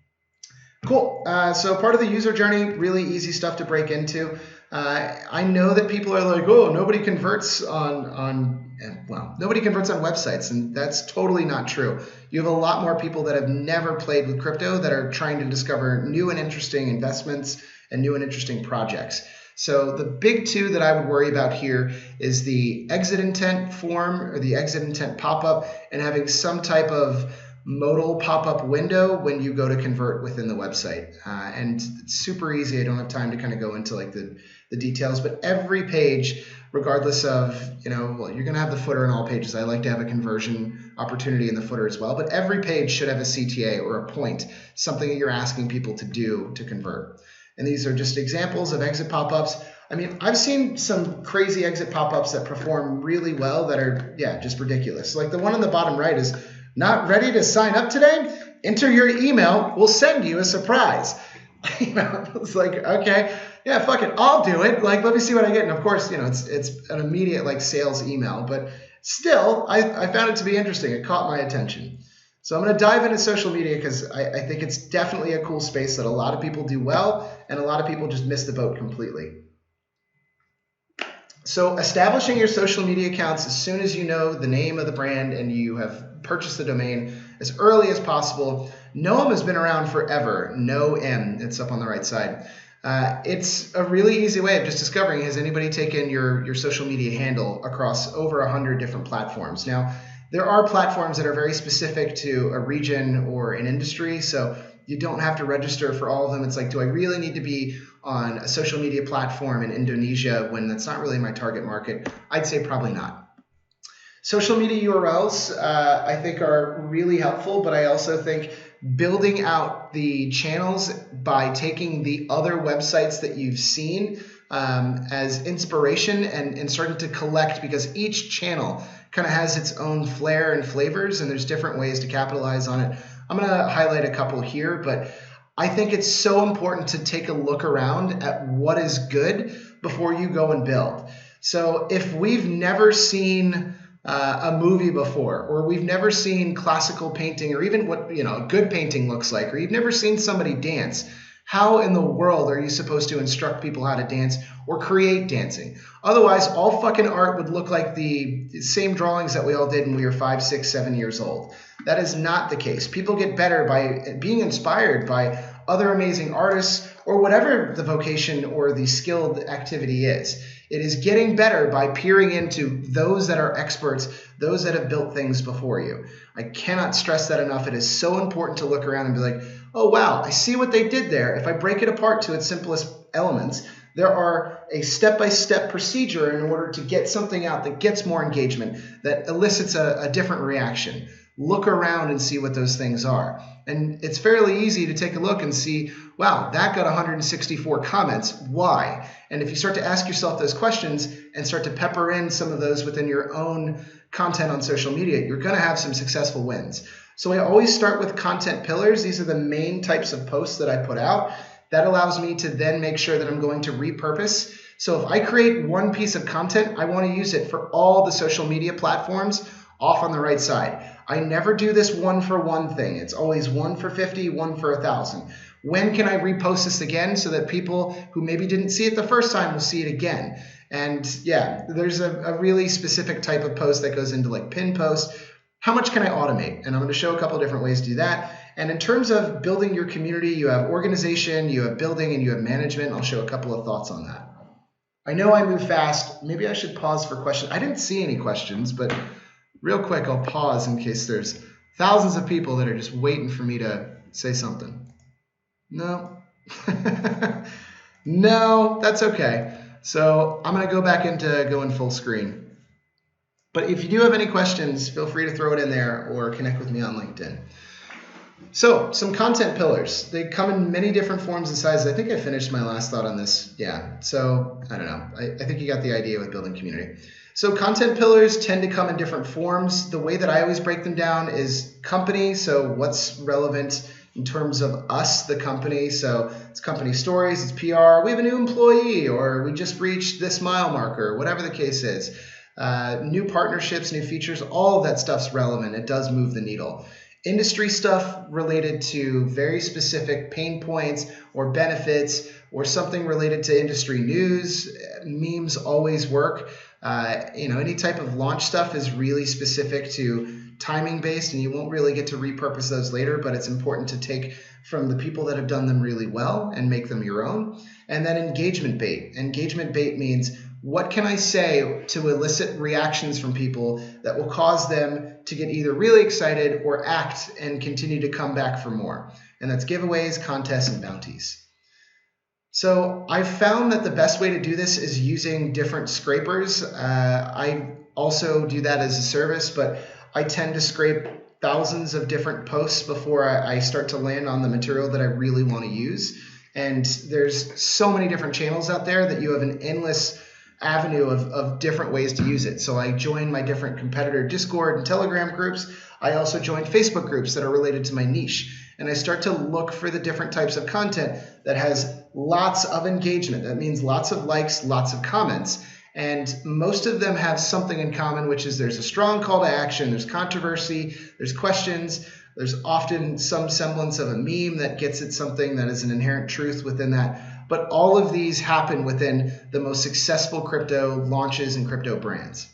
Cool. So part of the user journey, really easy stuff to break into. I know that people are like, oh, nobody converts nobody converts on websites, and that's totally not true. You have a lot more people that have never played with crypto that are trying to discover new and interesting investments and new and interesting projects. So the big two that I would worry about here is the exit intent form or the exit intent pop-up and having some type of modal pop-up window when you go to convert within the website. And it's super easy. I don't have time to kind of go into the details, but every page, regardless of, you're going to have the footer in all pages. I like to have a conversion opportunity in the footer as well, but every page should have a CTA or a point, something that you're asking people to do to convert. And these are just examples of exit pop-ups. I mean, I've seen some crazy exit pop-ups that perform really well that are, yeah, just ridiculous. Like the one on the bottom right is, not ready to sign up today? Enter your email, we'll send you a surprise. It's like, okay, yeah, fuck it, I'll do it. Like, let me see what I get. And of course, it's an immediate like sales email, but still, I found it to be interesting. It caught my attention. So I'm going to dive into social media because I think it's definitely a cool space that a lot of people do well and a lot of people just miss the boat completely. So establishing your social media accounts as soon as you know the name of the brand and you have purchased the domain as early as possible. Noam has been around forever. Noam, it's up on the right side. It's a really easy way of just discovering, has anybody taken your social media handle across over 100 different platforms? Now, there are platforms that are very specific to a region or an industry, so you don't have to register for all of them. It's like, do I really need to be on a social media platform in Indonesia when that's not really my target market? I'd say probably not. Social media URLs, I think, are really helpful, but I also think building out the channels by taking the other websites that you've seen as inspiration and starting to collect, because each channel kind of has its own flair and flavors, and there's different ways to capitalize on it. I'm going to highlight a couple here, but I think it's so important to take a look around at what is good before you go and build. So if we've never seen a movie before, or we've never seen classical painting, or even what a good painting looks like, or you've never seen somebody dance, how in the world are you supposed to instruct people how to dance or create dancing? Otherwise, all fucking art would look like the same drawings that we all did when we were 5, 6, 7 years old. That is not the case. People get better by being inspired by other amazing artists, or whatever the vocation or the skilled activity is. It is getting better by peering into those that are experts, those that have built things before you. I cannot stress that enough. It is so important to look around and be like, oh, wow, I see what they did there. If I break it apart to its simplest elements, there are a step-by-step procedure in order to get something out that gets more engagement, that elicits a different reaction. Look around and see what those things are. And it's fairly easy to take a look and see, wow, that got 164 comments. Why? And if you start to ask yourself those questions and start to pepper in some of those within your own content on social media, you're going to have some successful wins. So I always start with content pillars. These are the main types of posts that I put out. That allows me to then make sure that I'm going to repurpose. So if I create one piece of content, I want to use it for all the social media platforms off on the right side. I never do this one-for-one thing. It's always 1 for 50, 1 for 1,000. When can I repost this again so that people who maybe didn't see it the first time will see it again? And yeah, there's a really specific type of post that goes into like pin posts. How much can I automate? And I'm going to show a couple of different ways to do that. And in terms of building your community, you have organization, you have building, and you have management. I'll show a couple of thoughts on that. I know I move fast. Maybe I should pause for questions. I didn't see any questions, but real quick, I'll pause in case there's thousands of people that are just waiting for me to say something. No. No, that's okay. So I'm going to go back into going full screen. But if you do have any questions, feel free to throw it in there or connect with me on LinkedIn. So some content pillars. They come in many different forms and sizes. I think I finished my last thought on this. Yeah. So I don't know. I think you got the idea with building community. So content pillars tend to come in different forms. The way that I always break them down is company. So what's relevant in terms of us, the company. So it's company stories, it's PR, we have a new employee, or we just reached this mile marker, whatever the case is. New partnerships, new features, all of that stuff's relevant. It does move the needle. Industry stuff related to very specific pain points or benefits or something related to industry news, memes always work. Any type of launch stuff is really specific to timing based, and you won't really get to repurpose those later, but it's important to take from the people that have done them really well and make them your own. And then engagement bait. Engagement bait means, what can I say to elicit reactions from people that will cause them to get either really excited or act and continue to come back for more? And that's giveaways, contests, and bounties. So I've found that the best way to do this is using different scrapers. I also do that as a service, but I tend to scrape thousands of different posts before I start to land on the material that I really want to use. And there's so many different channels out there that you have an endless avenue of different ways to use it. So I joined my different competitor Discord and Telegram groups. I also joined Facebook groups that are related to my niche. And I start to look for the different types of content that has lots of engagement. That means lots of likes, lots of comments. And most of them have something in common, which is there's a strong call to action, there's controversy, there's questions, there's often some semblance of a meme that gets at something that is an inherent truth within that. But all of these happen within the most successful crypto launches and crypto brands.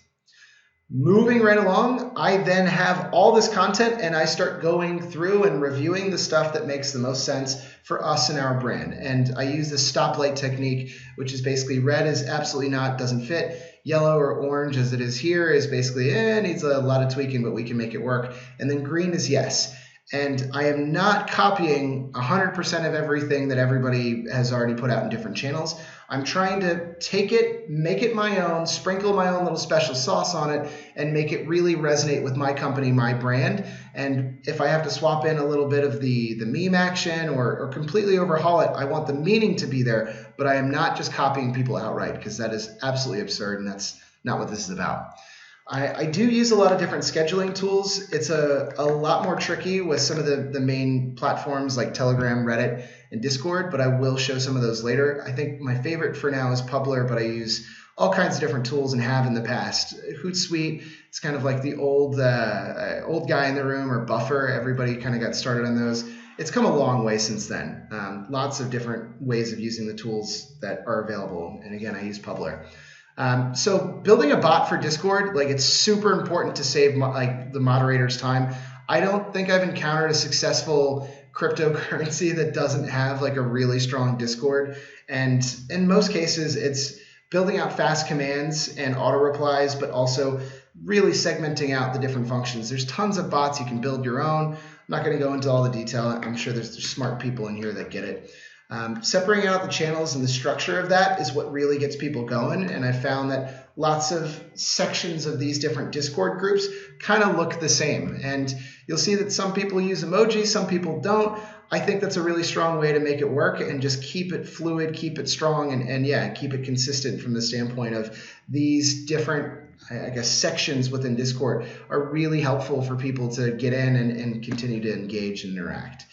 Moving right along, I then have all this content and I start going through and reviewing the stuff that makes the most sense for us and our brand. And I use the stoplight technique, which is basically red is absolutely not, doesn't fit. Yellow or orange as it is here is basically, needs a lot of tweaking, but we can make it work. And then green is yes. And I am not copying 100% of everything that everybody has already put out in different channels. I'm trying to take it, make it my own, sprinkle my own little special sauce on it, and make it really resonate with my company, my brand. And if I have to swap in a little bit of the meme action or completely overhaul it, I want the meaning to be there, but I am not just copying people outright, because that is absolutely absurd, and that's not what this is about. I do use a lot of different scheduling tools. It's a lot more tricky with some of the main platforms like Telegram, Reddit, and Discord, but I will show some of those later. I think my favorite for now is Publer, but I use all kinds of different tools and have in the past. Hootsuite, it's kind of like the old guy in the room, or Buffer. Everybody kind of got started on those. It's come a long way since then. Lots of different ways of using the tools that are available. And again, I use Publer. So building a bot for Discord, it's super important to save the moderator's time. I don't think I've encountered a successful cryptocurrency that doesn't have a really strong Discord. And in most cases, it's building out fast commands and auto replies, but also really segmenting out the different functions. There's tons of bots. You can build your own. I'm not going to go into all the detail. I'm sure there's smart people in here that get it. Separating out the channels and the structure of that is what really gets people going. And I found that lots of sections of these different Discord groups kind of look the same. And you'll see that some people use emojis, some people don't. I think that's a really strong way to make it work and just keep it fluid, keep it strong, and yeah, keep it consistent from the standpoint of these different, I guess, sections within Discord are really helpful for people to get in and continue to engage and interact.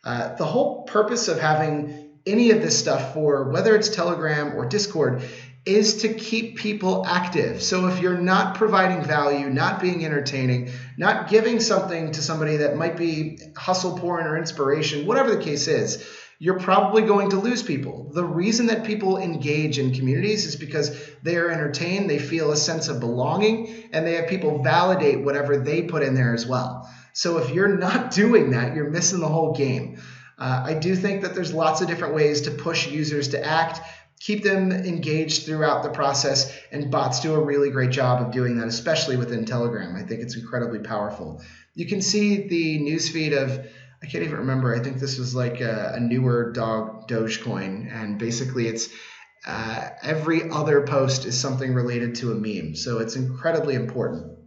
The whole purpose of having any of this stuff, for whether it's Telegram or Discord, is to keep people active. So if you're not providing value, not being entertaining, not giving something to somebody that might be hustle porn or inspiration, whatever the case is, you're probably going to lose people. The reason that people engage in communities is because they are entertained, they feel a sense of belonging, and they have people validate whatever they put in there as well. So if you're not doing that, you're missing the whole game. I do think that there's lots of different ways to push users to act, keep them engaged throughout the process, and bots do a really great job of doing that, especially within Telegram. I think it's incredibly powerful. You can see the newsfeed of, I can't even remember, I think this was a newer Dogecoin, and basically it's every other post is something related to a meme, so it's incredibly important.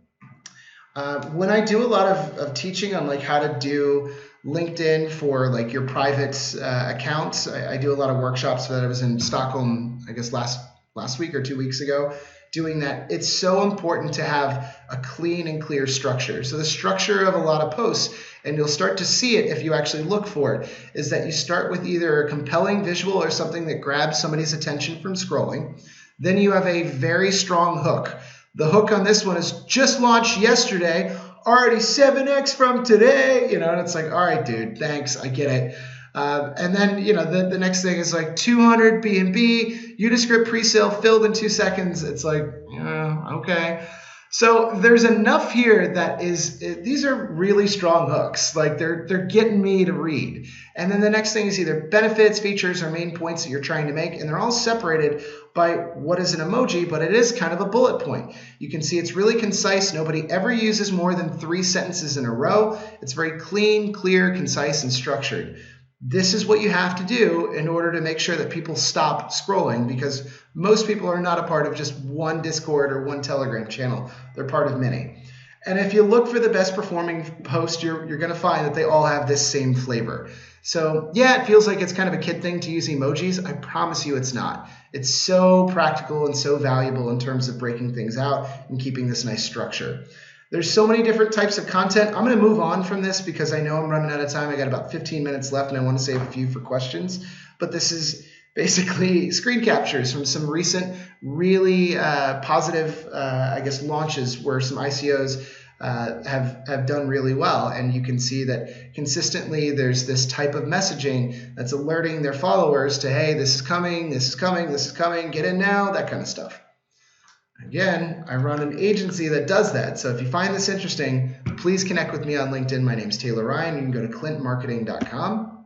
When I do a lot of teaching on how to do LinkedIn for your private accounts, I do a lot of workshops that I was in Stockholm, I guess last week or 2 weeks ago, doing that. It's so important to have a clean and clear structure. So the structure of a lot of posts, and you'll start to see it if you actually look for it, is that you start with either a compelling visual or something that grabs somebody's attention from scrolling. Then you have a very strong hook. The hook on this one is just launched yesterday, already 7x from today, and it's all right, dude, thanks, I get it. And then, the next thing is 200 BNB, Uniscript presale filled in 2 seconds. It's okay. So there's enough here that these are really strong hooks. They're getting me to read. And then the next thing is either benefits, features, or main points that you're trying to make, and they're all separated by what is an emoji, but it is kind of a bullet point. You can see it's really concise. Nobody ever uses more than 3 sentences in a row. It's very clean, clear, concise, and structured. This is what you have to do in order to make sure that people stop scrolling, because most people are not a part of just one Discord or one Telegram channel. They're part of many. And if you look for the best performing post, you're going to find that they all have this same flavor. So yeah, it feels like it's kind of a kid thing to use emojis. I promise you it's not. It's so practical and so valuable in terms of breaking things out and keeping this nice structure. There's so many different types of content. I'm going to move on from this because I know I'm running out of time. I got about 15 minutes left and I want to save a few for questions. But this is basically screen captures from some recent really positive, launches where some ICOs have done really well. And you can see that consistently there's this type of messaging that's alerting their followers to, hey, this is coming, this is coming, this is coming, get in now, that kind of stuff. Again, I run an agency that does that. So if you find this interesting, please connect with me on LinkedIn. My name's Taylor Ryan. You can go to clintmarketing.com.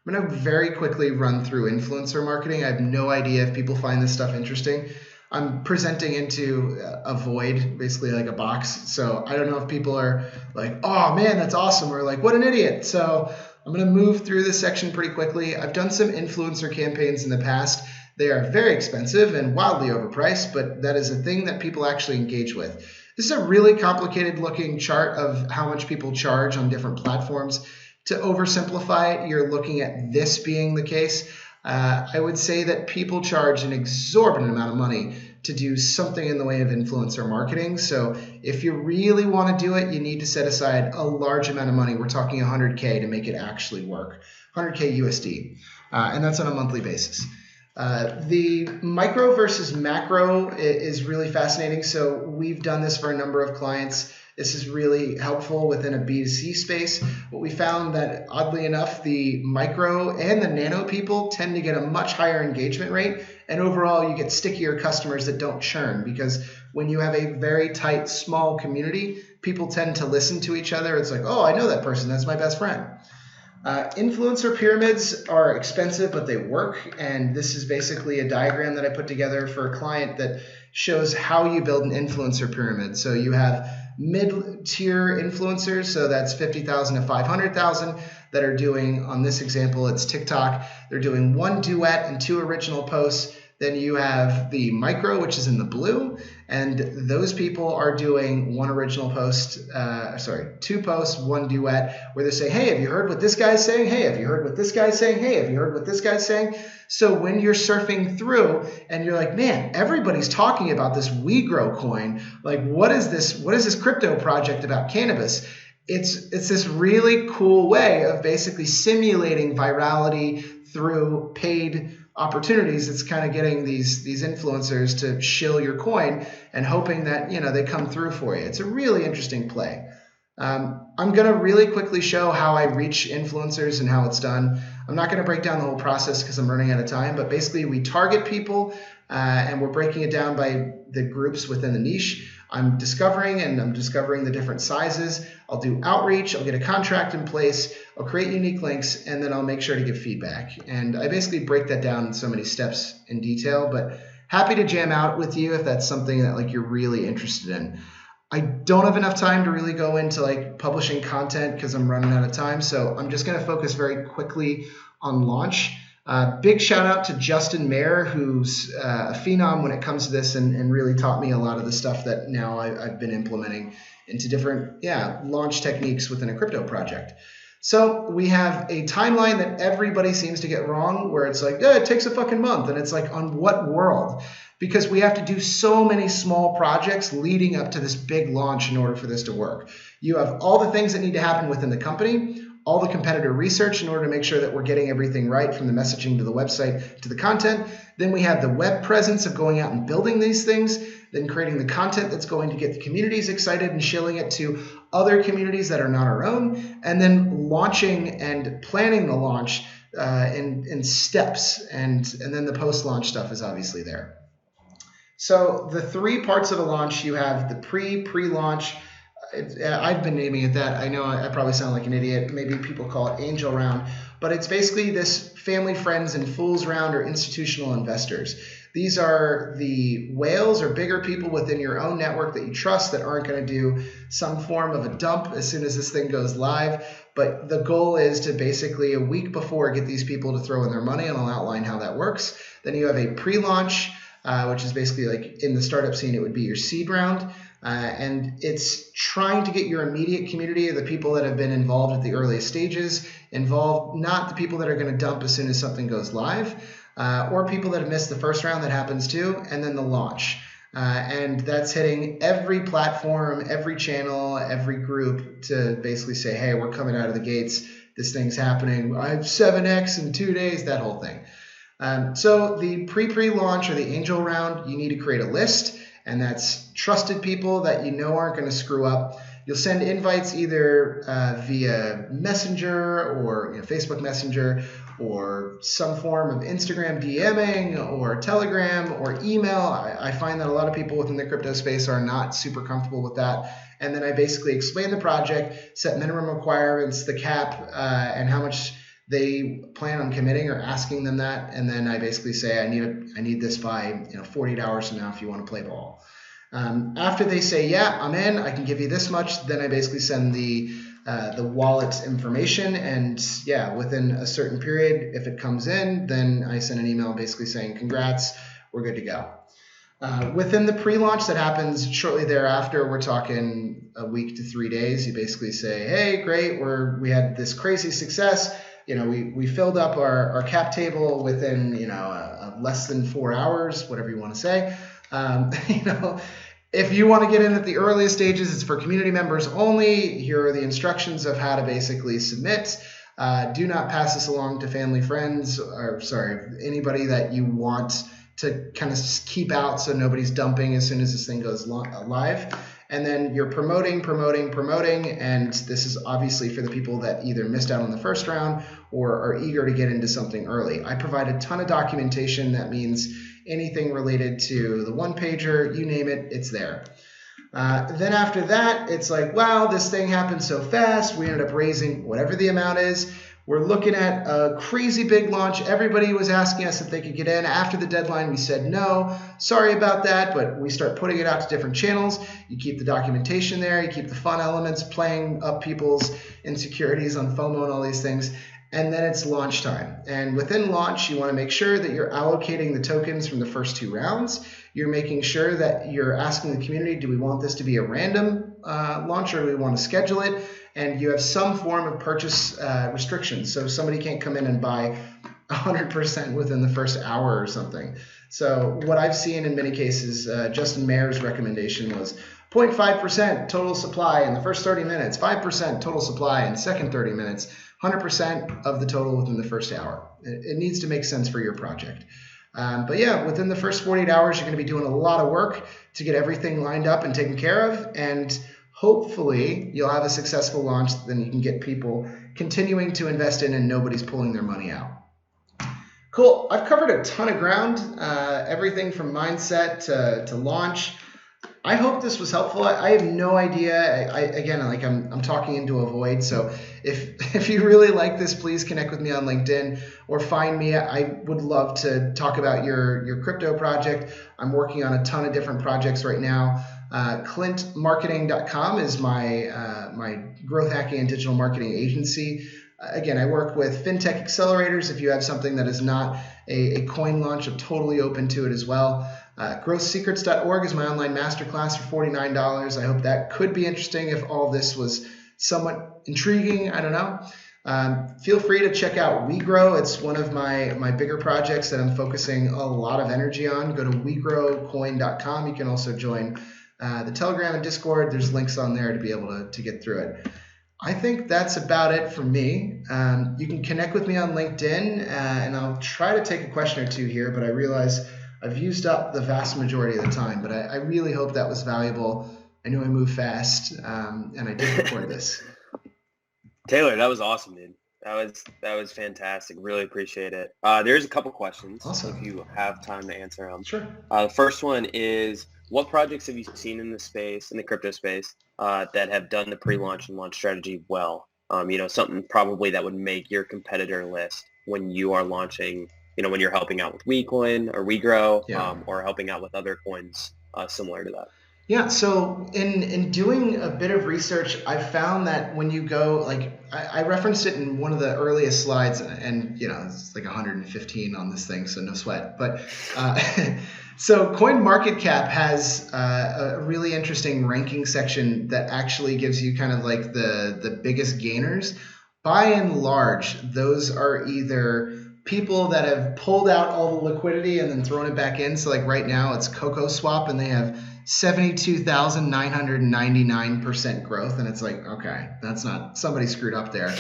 I'm going to very quickly run through influencer marketing. I have no idea if people find this stuff interesting. I'm presenting into a void, basically like a box. So I don't know if people are like, oh man, that's awesome, or like, what an idiot. So I'm going to move through this section pretty quickly. I've done some influencer campaigns in the past. They are very expensive and wildly overpriced, but that is a thing that people actually engage with. This is a really complicated looking chart of how much people charge on different platforms. To oversimplify it, you're looking at this being the case. I would say that people charge an exorbitant amount of money to do something in the way of influencer marketing. So if you really want to do it, you need to set aside a large amount of money. We're talking 100K to make it actually work, 100K USD, and that's on a monthly basis. The micro versus macro is really fascinating. So we've done this for a number of clients. This is really helpful within a B2C space. But we found that oddly enough, the micro and the nano people tend to get a much higher engagement rate. And overall, you get stickier customers that don't churn, because when you have a very tight, small community, people tend to listen to each other. It's like, oh, I know that person. That's my best friend. Influencer pyramids are expensive, but they work. And this is basically a diagram that I put together for a client that shows how you build an influencer pyramid. So you have mid-tier influencers, so that's 50,000 to 500,000, that are doing, on this example, it's TikTok, they're doing 1 duet and 2 original posts. Then you have the micro, which is in the blue, and those people are doing 1 original post, 2 posts, 1 duet, where they say, hey, have you heard what this guy's saying? Hey, have you heard what this guy's saying? Hey, have you heard what this guy's saying? So when you're surfing through and you're like, man, everybody's talking about this WeGrow coin. Like, what is this crypto project about cannabis? It's this really cool way of basically simulating virality through paid opportunities. It's kind of getting these influencers to shill your coin and hoping that, you know, they come through for you. It's a really interesting play. I'm going to really quickly show how I reach influencers and how it's done. I'm not going to break down the whole process because I'm running out of time, but basically we target people and we're breaking it down by the groups within the niche. I'm discovering the different sizes. I'll do outreach. I'll get a contract in place. I'll create unique links, and then I'll make sure to give feedback. And I basically break that down in so many steps in detail, but happy to jam out with you if that's something that like you're really interested in. I don't have enough time to really go into like publishing content because I'm running out of time. So I'm just going to focus very quickly on launch. Big shout out to Justin Mayer, who's a phenom when it comes to this and really taught me a lot of the stuff that now I've been implementing into different launch techniques within a crypto project. So we have a timeline that everybody seems to get wrong, where it's like, it takes a fucking month. And it's like, on what world? Because we have to do so many small projects leading up to this big launch in order for this to work. You have all the things that need to happen within the company, all the competitor research in order to make sure that we're getting everything right, from the messaging to the website to the content. Then we have the web presence of going out and building these things, then creating the content that's going to get the communities excited and shilling it to other communities that are not our own, and then launching and planning the launch in steps, and then the post-launch stuff is obviously there. So the 3 parts of a launch, you have the pre-launch. I've been naming it that. I know I probably sound like an idiot. Maybe people call it angel round, but it's basically this family, friends, and fools round, or institutional investors. These are the whales or bigger people within your own network that you trust that aren't going to do some form of a dump as soon as this thing goes live. But the goal is to basically a week before get these people to throw in their money, and I'll outline how that works. Then you have a pre-launch, which is basically like in the startup scene, it would be your seed round. And it's trying to get your immediate community, the people that have been involved at the earliest stages, involved, not the people that are going to dump as soon as something goes live, or people that have missed the first round, that happens too, and then the launch. And that's hitting every platform, every channel, every group to basically say, hey, we're coming out of the gates. This thing's happening. I have 7x in 2 days, that whole thing. So the pre-launch or the angel round, you need to create a list, and that's trusted people that you know aren't going to screw up. You'll send invites either via Messenger or Facebook Messenger, or some form of Instagram DMing or Telegram or email. I find that a lot of people within the crypto space are not super comfortable with that. And then I basically explain the project, set minimum requirements, the cap, and how much they plan on committing or asking them that. And then I basically say, I need this by 48 hours from now if you want to play ball. After they say, yeah, I'm in, I can give you this much, then I basically send the wallet information, and yeah, within a certain period, if it comes in, then I send an email basically saying, congrats, we're good to go. Within the pre-launch that happens shortly thereafter, we're talking a week to 3 days. You basically say, hey, great, we had this crazy success. We filled up our cap table within less than 4 hours, whatever you want to say. If you want to get in at the earliest stages, it's for community members only. Here are the instructions of how to basically submit. Do not pass this along to family, friends, or anybody that you want to kind of keep out so nobody's dumping as soon as this thing goes live. And then you're promoting, and this is obviously for the people that either missed out on the first round or are eager to get into something early. I provide a ton of documentation. That means anything related to the one-pager, you name it, it's there. Then after that, it's like, wow, this thing happened so fast. We ended up raising whatever the amount is. We're looking at a crazy big launch. Everybody was asking us if they could get in. After the deadline, we said no. Sorry about that, but we start putting it out to different channels. You keep the documentation there. You keep the fun elements, playing up people's insecurities on FOMO and all these things. And then it's launch time. And within launch, you want to make sure that you're allocating the tokens from the first 2 rounds. You're making sure that you're asking the community, do we want this to be a random launch, or do we want to schedule it? And you have some form of purchase restrictions. So somebody can't come in and buy 100% within the first hour or something. So what I've seen in many cases, Justin Mayer's recommendation was 0.5% total supply in the first 30 minutes, 5% total supply in the second 30 minutes, 100% of the total within the first hour. It needs to make sense for your project. But yeah, within the first 48 hours, you're going to be doing a lot of work to get everything lined up and taken care of. And hopefully you'll have a successful launch. Then you can get people continuing to invest in and nobody's pulling their money out. Cool. I've covered a ton of ground, everything from mindset to launch. I hope this was helpful. I have no idea. I'm talking into a void. So if you really like this, please connect with me on LinkedIn or find me. I would love to talk about your crypto project. I'm working on a ton of different projects right now. ClintMarketing.com is my growth hacking and digital marketing agency. Again, I work with fintech accelerators. If you have something that is not a coin launch, I'm totally open to it as well. Growthsecrets.org is my online masterclass for $49. I hope that could be interesting if all this was somewhat intriguing. I don't know. Feel free to check out WeGrow. It's one of my bigger projects that I'm focusing a lot of energy on. Go to wegrowcoin.com. You can also join the Telegram and Discord. There's links on there to be able to get through it. I think that's about it for me. You can connect with me on LinkedIn, and I'll try to take a question or two here, but I realize I've used up the vast majority of the time, but I really hope that was valuable. I know I move fast, and I did record this. Taylor, that was awesome, dude. That was fantastic. Really appreciate it. There's a couple questions. Awesome. If you have time to answer them. Sure. The first one is, what projects have you seen in the crypto space, that have done the pre-launch and launch strategy well? Something probably that would make your competitor list when you are launching, when you're helping out with WeCoin or WeGrow, Yeah. or helping out with other coins similar to that. Yeah, so in doing a bit of research, I found that when you go, I referenced it in one of the earliest slides, and it's like 115 on this thing, so no sweat. But So CoinMarketCap has a really interesting ranking section that actually gives you kind of like the biggest gainers. By and large, those are either people that have pulled out all the liquidity and then thrown it back in. So like right now it's Coco Swap and they have 72,999% growth. And it's like, okay, that's not, somebody screwed up there.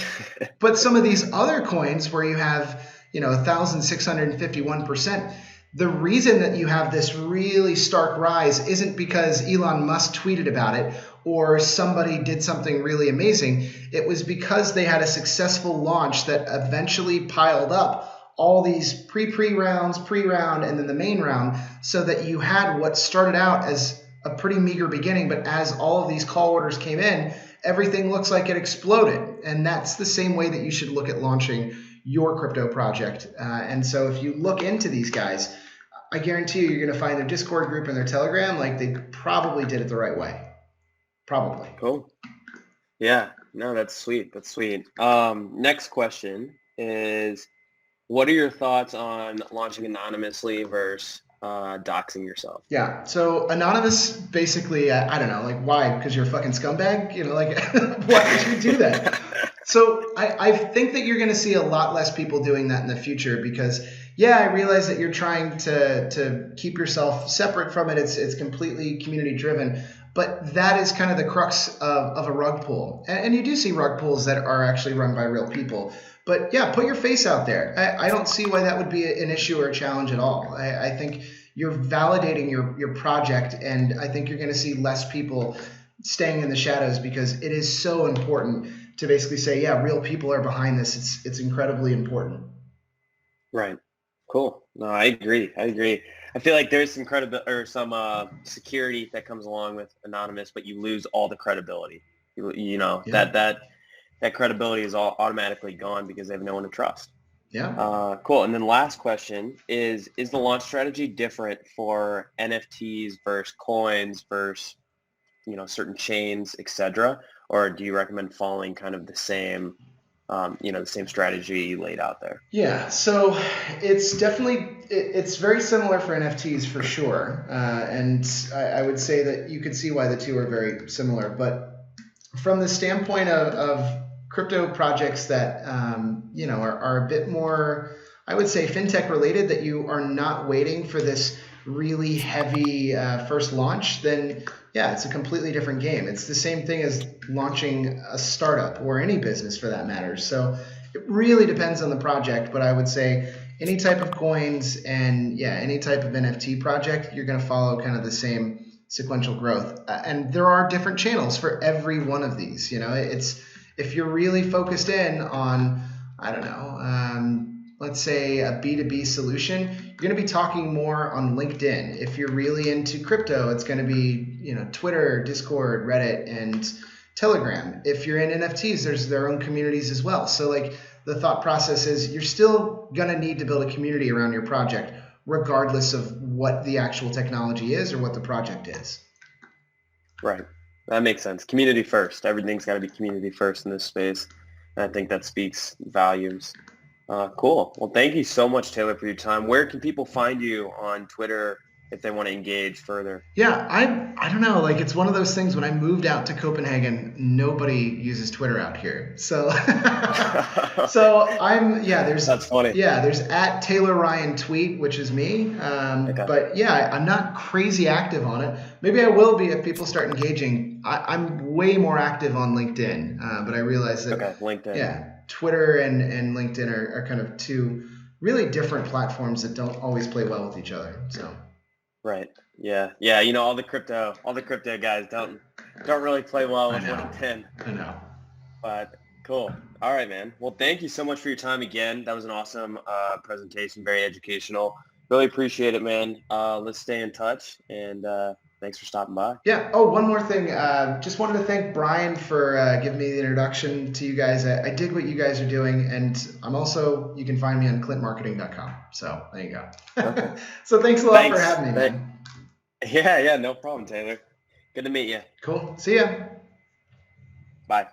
But some of these other coins where you have, 1,651%, the reason that you have this really stark rise isn't because Elon Musk tweeted about it or somebody did something really amazing. It was because they had a successful launch that eventually piled up all these pre-rounds, pre-round, and then the main round, so that you had what started out as a pretty meager beginning, but as all of these call orders came in, everything looks like it exploded. And that's the same way that you should look at launching your crypto project. And so if you look into these guys, I guarantee you're going to find their Discord group and their Telegram, like they probably did it the right way. Probably. Cool. Yeah, no, that's sweet. That's sweet. Next question is, what are your thoughts on launching anonymously versus doxing yourself? Yeah. So anonymous, basically, I don't know, like why? Because you're a fucking scumbag? Like why would you do that? So I think that you're going to see a lot less people doing that in the future because, yeah, I realize that you're trying to keep yourself separate from it. It's completely community driven. But that is kind of the crux of a rug pull. And you do see rug pulls that are actually run by real people. But yeah, put your face out there. I don't see why that would be an issue or a challenge at all. I think you're validating your project, and I think you're going to see less people staying in the shadows because it is so important to basically say, yeah, real people are behind this. It's incredibly important. Right. Cool. No, I agree. I feel like there's some credibility or some security that comes along with anonymous, but you lose all the credibility. Yeah. That credibility is all automatically gone because they have no one to trust. Yeah. Cool. And then last question is the launch strategy different for NFTs versus coins versus, certain chains, etc.? Or do you recommend following kind of the same, the same strategy you laid out there? Yeah, so it's definitely it's very similar for NFTs for sure, and I would say that you could see why the two are very similar. But from the standpoint of crypto projects that are a bit more, I would say, fintech related, that you are not waiting for this really heavy first launch, then yeah, it's a completely different game. It's the same thing as launching a startup or any business for that matter. So it really depends on the project, but I would say any type of coins and yeah, any type of NFT project, you're going to follow kind of the same sequential growth. And there are different channels for every one of these. It's if you're really focused in on, I don't know, let's say a B2B solution, you're going to be talking more on LinkedIn. If you're really into crypto, it's going to be, Twitter, Discord, Reddit, and Telegram. If you're in NFTs, there's their own communities as well. So like the thought process is you're still going to need to build a community around your project, regardless of what the actual technology is or what the project is. Right. That makes sense. Community first. Everything's got to be community first in this space. And I think that speaks volumes. Cool. Well, thank you so much, Taylor, for your time. Where can people find you on Twitter if they want to engage further? Yeah, I don't know. Like it's one of those things when I moved out to Copenhagen, nobody uses Twitter out here. So there's That's funny. Yeah, there's at Taylor Ryan Tweet, which is me. Okay. But yeah, I'm not crazy active on it. Maybe I will be if people start engaging. I'm way more active on LinkedIn, but I realize that LinkedIn. Yeah, Twitter and LinkedIn are kind of two really different platforms that don't always play well with each other. So. Right. Yeah. All the crypto guys don't really play well with LinkedIn. I know. But cool. All right, man. Well, thank you so much for your time again. That was an awesome presentation, very educational. Really appreciate it, man. Let's stay in touch, and thanks for stopping by. Yeah. Oh, one more thing. Just wanted to thank Brian for giving me the introduction to you guys. I dig what you guys are doing, and you can find me on clintmarketing.com. So there you go. Okay. So thanks a lot for having me, man. Yeah, no problem, Taylor. Good to meet you. Cool. See ya. Bye.